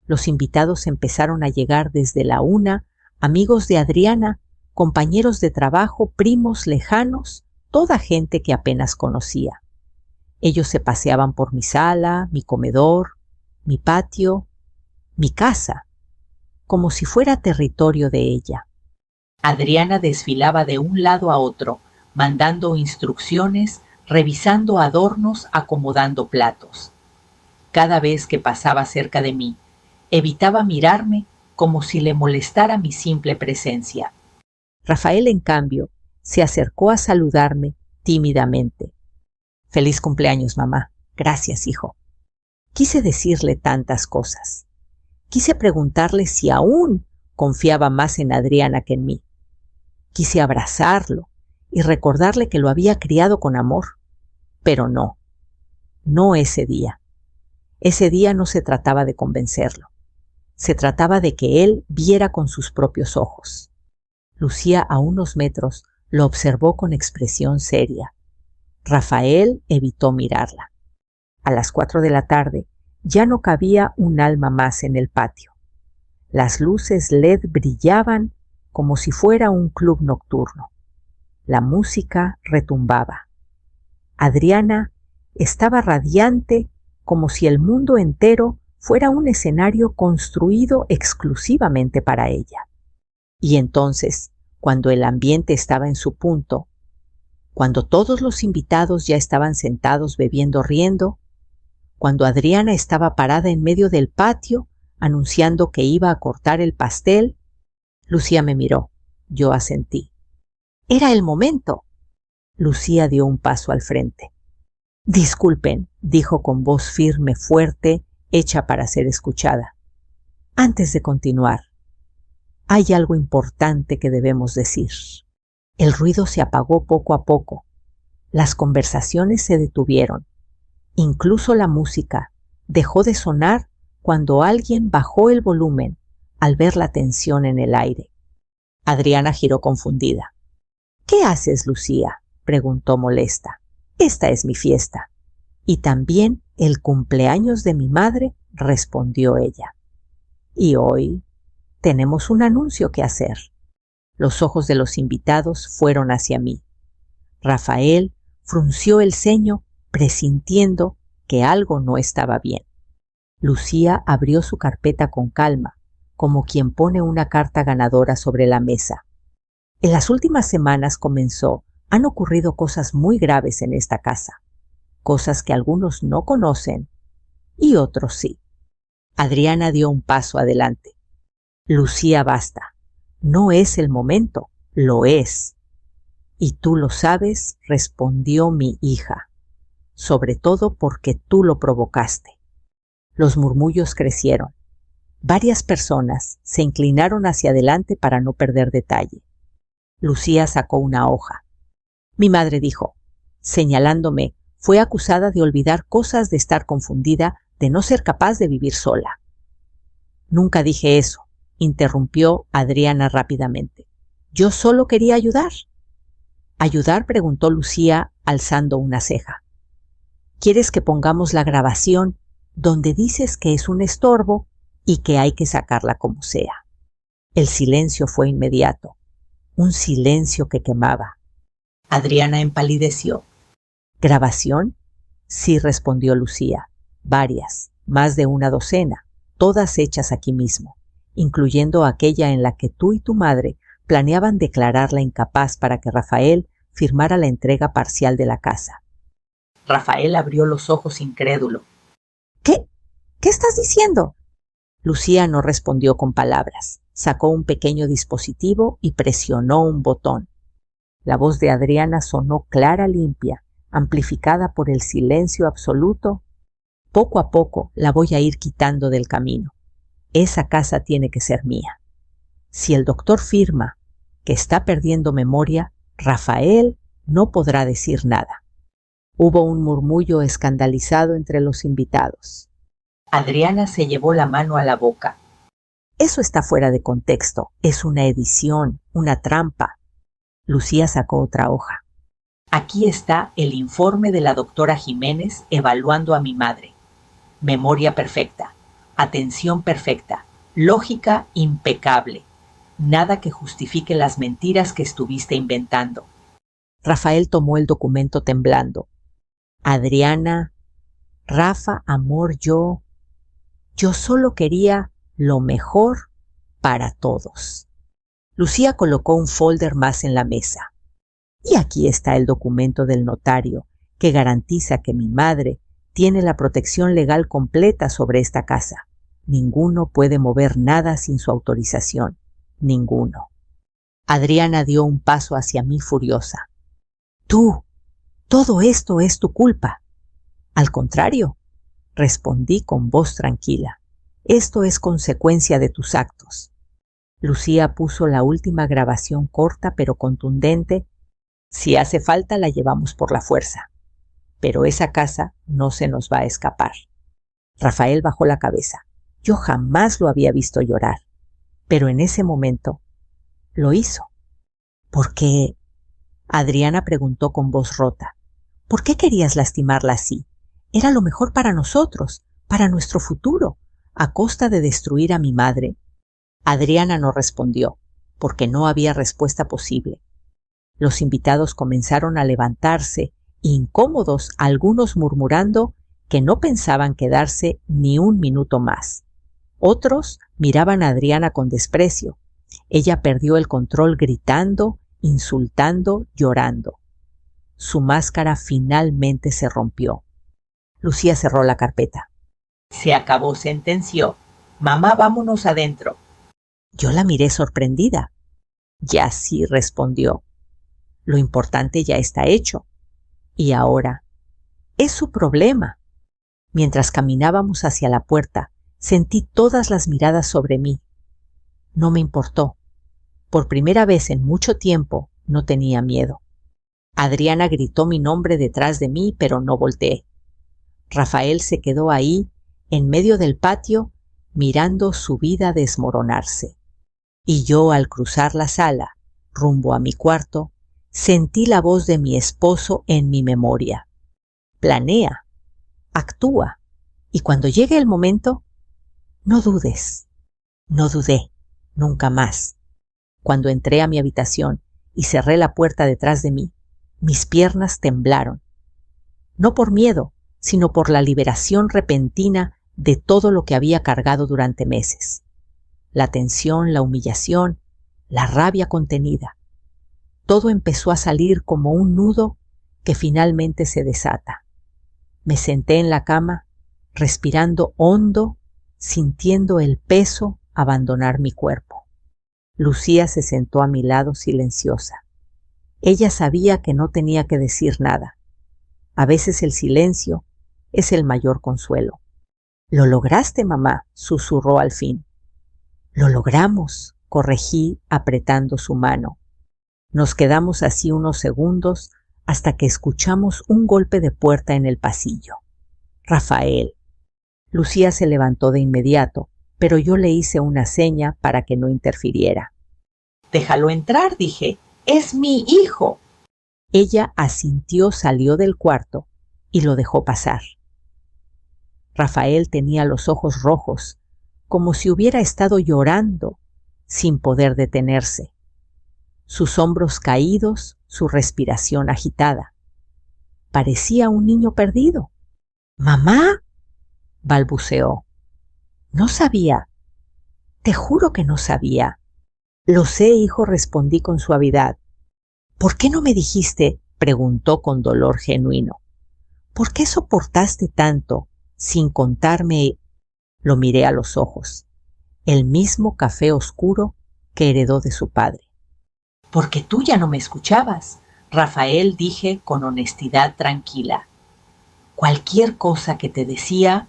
Los invitados empezaron a llegar desde la 1, amigos de Adriana, compañeros de trabajo, primos lejanos, toda gente que apenas conocía. Ellos se paseaban por mi sala, mi comedor, mi patio, mi casa, como si fuera territorio de ella. Adriana desfilaba de un lado a otro, mandando instrucciones, revisando adornos, acomodando platos. Cada vez que pasaba cerca de mí, evitaba mirarme como si le molestara mi simple presencia. Rafael, en cambio, se acercó a saludarme tímidamente. «Feliz cumpleaños, mamá. Gracias, hijo». Quise decirle tantas cosas. Quise preguntarle si aún confiaba más en Adriana que en mí. Quise abrazarlo y recordarle que lo había criado con amor. Pero no ese día. Ese día no se trataba de convencerlo. Se trataba de que él viera con sus propios ojos. Lucía, a unos metros, lo observó con expresión seria. Rafael evitó mirarla. A las 4 de la tarde ya no cabía un alma más en el patio. Las luces LED brillaban como si fuera un club nocturno. La música retumbaba. Adriana estaba radiante, como si el mundo entero fuera un escenario construido exclusivamente para ella. Y entonces, cuando el ambiente estaba en su punto, cuando todos los invitados ya estaban sentados bebiendo, riendo, cuando Adriana estaba parada en medio del patio anunciando que iba a cortar el pastel, Lucía me miró. Yo asentí. Era el momento. Lucía dio un paso al frente. «Disculpen», dijo con voz firme, fuerte, hecha para ser escuchada. «Antes de continuar, hay algo importante que debemos decir». El ruido se apagó poco a poco. Las conversaciones se detuvieron. Incluso la música dejó de sonar cuando alguien bajó el volumen al ver la tensión en el aire. Adriana giró confundida. «¿Qué haces, Lucía?», preguntó molesta. «Esta es mi fiesta. Y también el cumpleaños de mi madre», respondió ella. «Y hoy tenemos un anuncio que hacer». Los ojos de los invitados fueron hacia mí. Rafael frunció el ceño, presintiendo que algo no estaba bien. Lucía abrió su carpeta con calma, como quien pone una carta ganadora sobre la mesa. «En las últimas semanas», comenzó, «han ocurrido cosas muy graves en esta casa, cosas que algunos no conocen y otros sí». Adriana dio un paso adelante. «Lucía, basta. No es el momento, lo es». «Y tú lo sabes», respondió mi hija, «sobre todo porque tú lo provocaste». Los murmullos crecieron. Varias personas se inclinaron hacia adelante para no perder detalle. Lucía sacó una hoja. «Mi madre», dijo, señalándome, «fue acusada de olvidar cosas, de estar confundida, de no ser capaz de vivir sola». «Nunca dije eso», interrumpió Adriana rápidamente. «Yo solo quería ayudar». «¿Ayudar?», preguntó Lucía, alzando una ceja. «¿Quieres que pongamos la grabación donde dices que es un estorbo y que hay que sacarla como sea?» El silencio fue inmediato, un silencio que quemaba. Adriana empalideció. «¿Grabación?». «Sí», respondió Lucía. «Varias, más de una docena, todas hechas aquí mismo, incluyendo aquella en la que tú y tu madre planeaban declararla incapaz para que Rafael firmara la entrega parcial de la casa». Rafael abrió los ojos incrédulo. ¿Qué estás diciendo?». Lucía no respondió con palabras. Sacó un pequeño dispositivo y presionó un botón. La voz de Adriana sonó clara, limpia, amplificada por el silencio absoluto. «Poco a poco la voy a ir quitando del camino. Esa casa tiene que ser mía. Si el doctor firma que está perdiendo memoria, Rafael no podrá decir nada». Hubo un murmullo escandalizado entre los invitados. Adriana se llevó la mano a la boca. «Eso está fuera de contexto. Es una edición, una trampa». Lucía sacó otra hoja. «Aquí está el informe de la doctora Jiménez evaluando a mi madre. Memoria perfecta, atención perfecta, lógica impecable. Nada que justifique las mentiras que estuviste inventando». Rafael tomó el documento temblando. «Adriana, Rafa, amor, yo solo quería lo mejor para todos». Lucía colocó un folder más en la mesa. «Y aquí está el documento del notario que garantiza que mi madre tiene la protección legal completa sobre esta casa. Ninguno puede mover nada sin su autorización. Ninguno. Adriana dio un paso hacia mí furiosa. Tú, todo esto es tu culpa. Al contrario, respondí con voz tranquila. Esto es consecuencia de tus actos. Lucía puso la última grabación corta pero contundente. Si hace falta la llevamos por la fuerza. Pero esa casa no se nos va a escapar. Rafael bajó la cabeza. Yo jamás lo había visto llorar. Pero en ese momento lo hizo. ¿Por qué? Adriana preguntó con voz rota. ¿Por qué querías lastimarla así? Era lo mejor para nosotros, para nuestro futuro, a costa de destruir a mi madre. Adriana no respondió, porque no había respuesta posible. Los invitados comenzaron a levantarse, incómodos, algunos murmurando que no pensaban quedarse ni un minuto más. Otros miraban a Adriana con desprecio. Ella perdió el control gritando, insultando, llorando. Su máscara finalmente se rompió. Lucía cerró la carpeta. Se acabó, sentenció. Mamá, vámonos adentro. Yo la miré sorprendida. Ya sí, respondió. Lo importante ya está hecho. Y ahora, es su problema. Mientras caminábamos hacia la puerta, sentí todas las miradas sobre mí. No me importó. Por primera vez en mucho tiempo no tenía miedo. Adriana gritó mi nombre detrás de mí, pero no volteé. Rafael se quedó ahí, en medio del patio, mirando su vida desmoronarse. Y yo, al cruzar la sala, rumbo a mi cuarto, sentí la voz de mi esposo en mi memoria. Planea, actúa, y cuando llegue el momento, no dudes. No dudé, nunca más. Cuando entré a mi habitación y cerré la puerta detrás de mí, mis piernas temblaron. No por miedo, sino por la liberación repentina de todo lo que había cargado durante meses. La tensión, la humillación, la rabia contenida. Todo empezó a salir como un nudo que finalmente se desata. Me senté en la cama, respirando hondo, sintiendo el peso abandonar mi cuerpo. Lucía se sentó a mi lado silenciosa. Ella sabía que no tenía que decir nada. A veces el silencio es el mayor consuelo. «Lo lograste, mamá», susurró al fin. «Lo logramos», corregí apretando su mano. Nos quedamos así unos segundos hasta que escuchamos un golpe de puerta en el pasillo. «Rafael». Lucía se levantó de inmediato, pero yo le hice una seña para que no interfiriera. «Déjalo entrar», dije. «Es mi hijo». Ella asintió, salió del cuarto y lo dejó pasar. Rafael tenía los ojos rojos, como si hubiera estado llorando, sin poder detenerse. Sus hombros caídos, su respiración agitada. Parecía un niño perdido. «¿Mamá?», balbuceó. «No sabía. Te juro que no sabía». «Lo sé, hijo», respondí con suavidad. «¿Por qué no me dijiste?», preguntó con dolor genuino. «¿Por qué soportaste tanto sin contarme?» Lo miré a los ojos. El mismo café oscuro que heredó de su padre. «Porque tú ya no me escuchabas», Rafael, dije con honestidad tranquila. «Cualquier cosa que te decía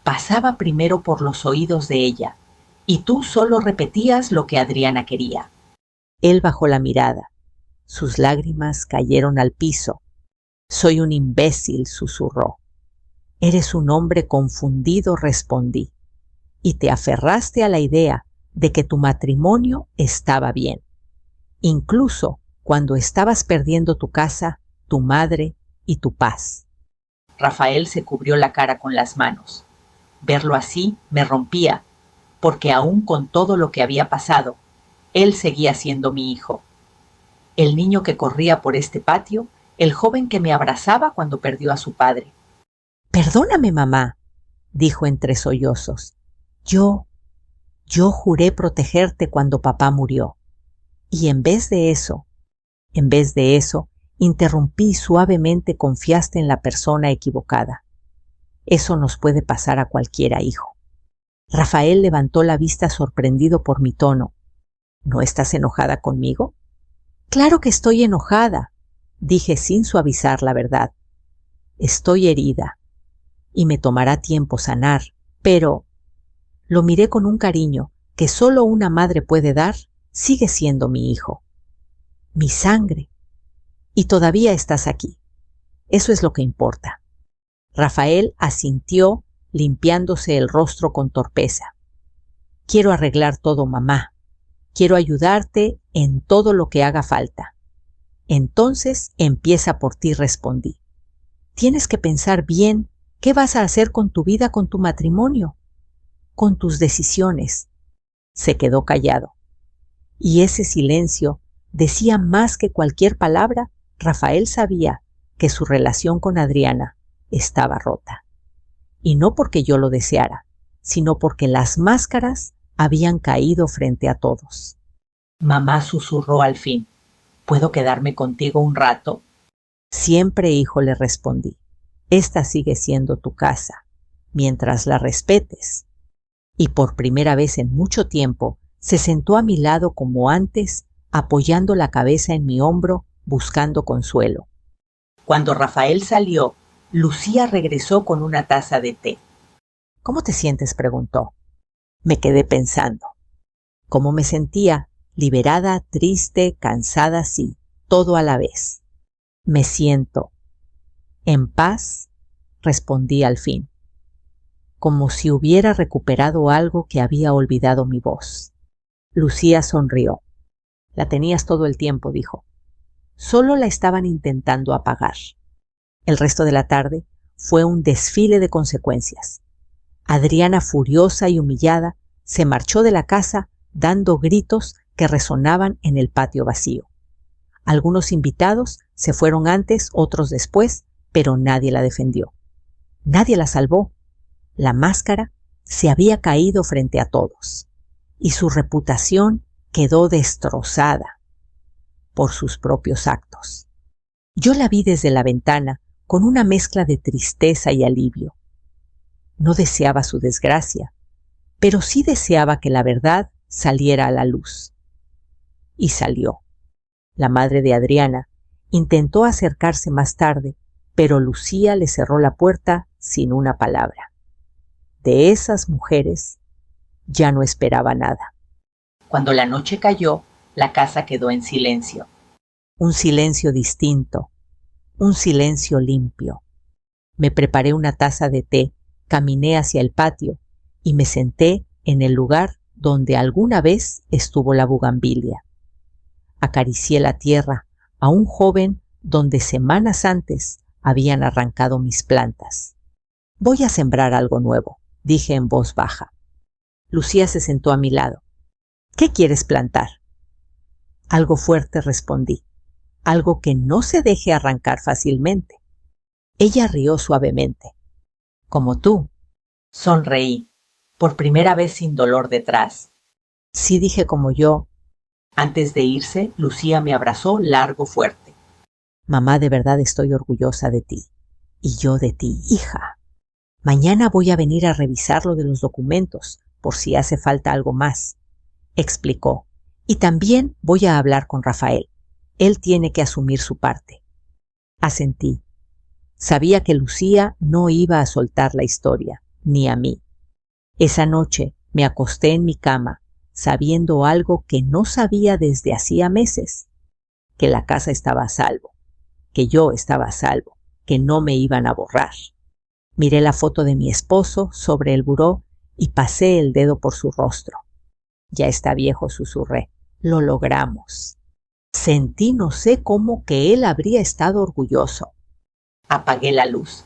pasaba primero por los oídos de ella, y tú solo repetías lo que Adriana quería». Él bajó la mirada. Sus lágrimas cayeron al piso. «Soy un imbécil», susurró. «Eres un hombre confundido», respondí. «Y te aferraste a la idea de que tu matrimonio estaba bien. Incluso cuando estabas perdiendo tu casa, tu madre y tu paz». Rafael se cubrió la cara con las manos. Verlo así me rompía, porque aún con todo lo que había pasado, él seguía siendo mi hijo. El niño que corría por este patio, el joven que me abrazaba cuando perdió a su padre. «Perdóname, mamá», dijo entre sollozos. Yo juré protegerte cuando papá murió. Y en vez de eso, interrumpí suavemente, confiaste en la persona equivocada. Eso nos puede pasar a cualquiera, hijo. Rafael levantó la vista sorprendido por mi tono. ¿No estás enojada conmigo? Claro que estoy enojada, dije sin suavizar la verdad. Estoy herida y me tomará tiempo sanar, pero lo miré con un cariño que solo una madre puede dar. Sigue siendo mi hijo, mi sangre, y todavía estás aquí. Eso es lo que importa. Rafael asintió, limpiándose el rostro con torpeza. Quiero arreglar todo, mamá. Quiero ayudarte en todo lo que haga falta. Entonces empieza por ti, respondí. Tienes que pensar bien qué vas a hacer con tu vida, con tu matrimonio, con tus decisiones. Se quedó callado. Y ese silencio decía más que cualquier palabra. Rafael sabía que su relación con Adriana estaba rota. Y no porque yo lo deseara, sino porque las máscaras habían caído frente a todos. Mamá susurró al fin. ¿Puedo quedarme contigo un rato? Siempre, hijo, le respondí. Esta sigue siendo tu casa, mientras la respetes. Y por primera vez en mucho tiempo se sentó a mi lado como antes, apoyando la cabeza en mi hombro, buscando consuelo. Cuando Rafael salió, Lucía regresó con una taza de té. ¿Cómo te sientes?, preguntó. Me quedé pensando. ¿Cómo me sentía? Liberada, triste, cansada, sí, todo a la vez. Me siento en paz, respondí al fin, como si hubiera recuperado algo que había olvidado mi voz. Lucía sonrió. La tenías todo el tiempo, dijo. Solo la estaban intentando apagar. El resto de la tarde fue un desfile de consecuencias. Adriana, furiosa y humillada, se marchó de la casa dando gritos que resonaban en el patio vacío. Algunos invitados se fueron antes, otros después, pero nadie la defendió. Nadie la salvó. La máscara se había caído frente a todos y su reputación quedó destrozada por sus propios actos. Yo la vi desde la ventana con una mezcla de tristeza y alivio. No deseaba su desgracia, pero sí deseaba que la verdad saliera a la luz. Y salió. La madre de Adriana intentó acercarse más tarde, pero Lucía le cerró la puerta sin una palabra. De esas mujeres ya no esperaba nada. Cuando la noche cayó, la casa quedó en silencio. Un silencio distinto, un silencio limpio. Me preparé una taza de té, caminé hacia el patio y me senté en el lugar donde alguna vez estuvo la bugambilia. Acaricié la tierra, aún joven, donde semanas antes habían arrancado mis plantas. Voy a sembrar algo nuevo, dije en voz baja. Lucía se sentó a mi lado. ¿Qué quieres plantar? Algo fuerte, respondí. Algo que no se deje arrancar fácilmente. Ella rió suavemente. Como tú. Sonreí, por primera vez sin dolor detrás. Sí, dije, como yo. Antes de irse, Lucía me abrazó largo, fuerte. Mamá, de verdad estoy orgullosa de ti. Y yo de ti, hija. Mañana voy a venir a revisar lo de los documentos, por si hace falta algo más, explicó. Y también voy a hablar con Rafael. Él tiene que asumir su parte. Asentí. Sabía que Lucía no iba a soltar la historia, ni a mí. Esa noche me acosté en mi cama, sabiendo algo que no sabía desde hacía meses, que la casa estaba a salvo, que yo estaba a salvo, que no me iban a borrar. Miré la foto de mi esposo sobre el buró y pasé el dedo por su rostro. Ya está viejo, susurré. Lo logramos. Sentí no sé cómo que él habría estado orgulloso. Apagué la luz.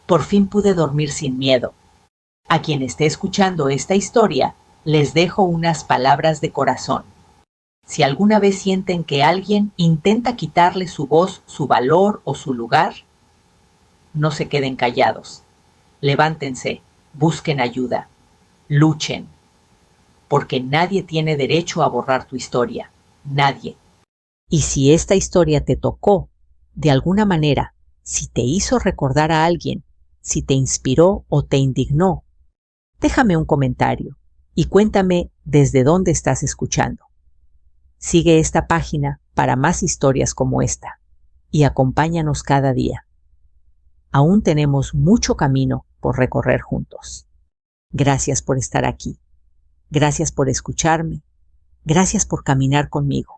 Por fin pude dormir sin miedo. A quien esté escuchando esta historia, les dejo unas palabras de corazón. Si alguna vez sienten que alguien intenta quitarle su voz, su valor o su lugar, no se queden callados. Levántense, busquen ayuda, luchen, porque nadie tiene derecho a borrar tu historia. Nadie. Y si esta historia te tocó, de alguna manera, si te hizo recordar a alguien, si te inspiró o te indignó, Déjame un comentario y cuéntame desde dónde estás escuchando. Sigue esta página para más historias como esta y acompáñanos cada día. Aún tenemos mucho camino por recorrer juntos. Gracias por estar aquí. Gracias por escucharme. Gracias por caminar conmigo.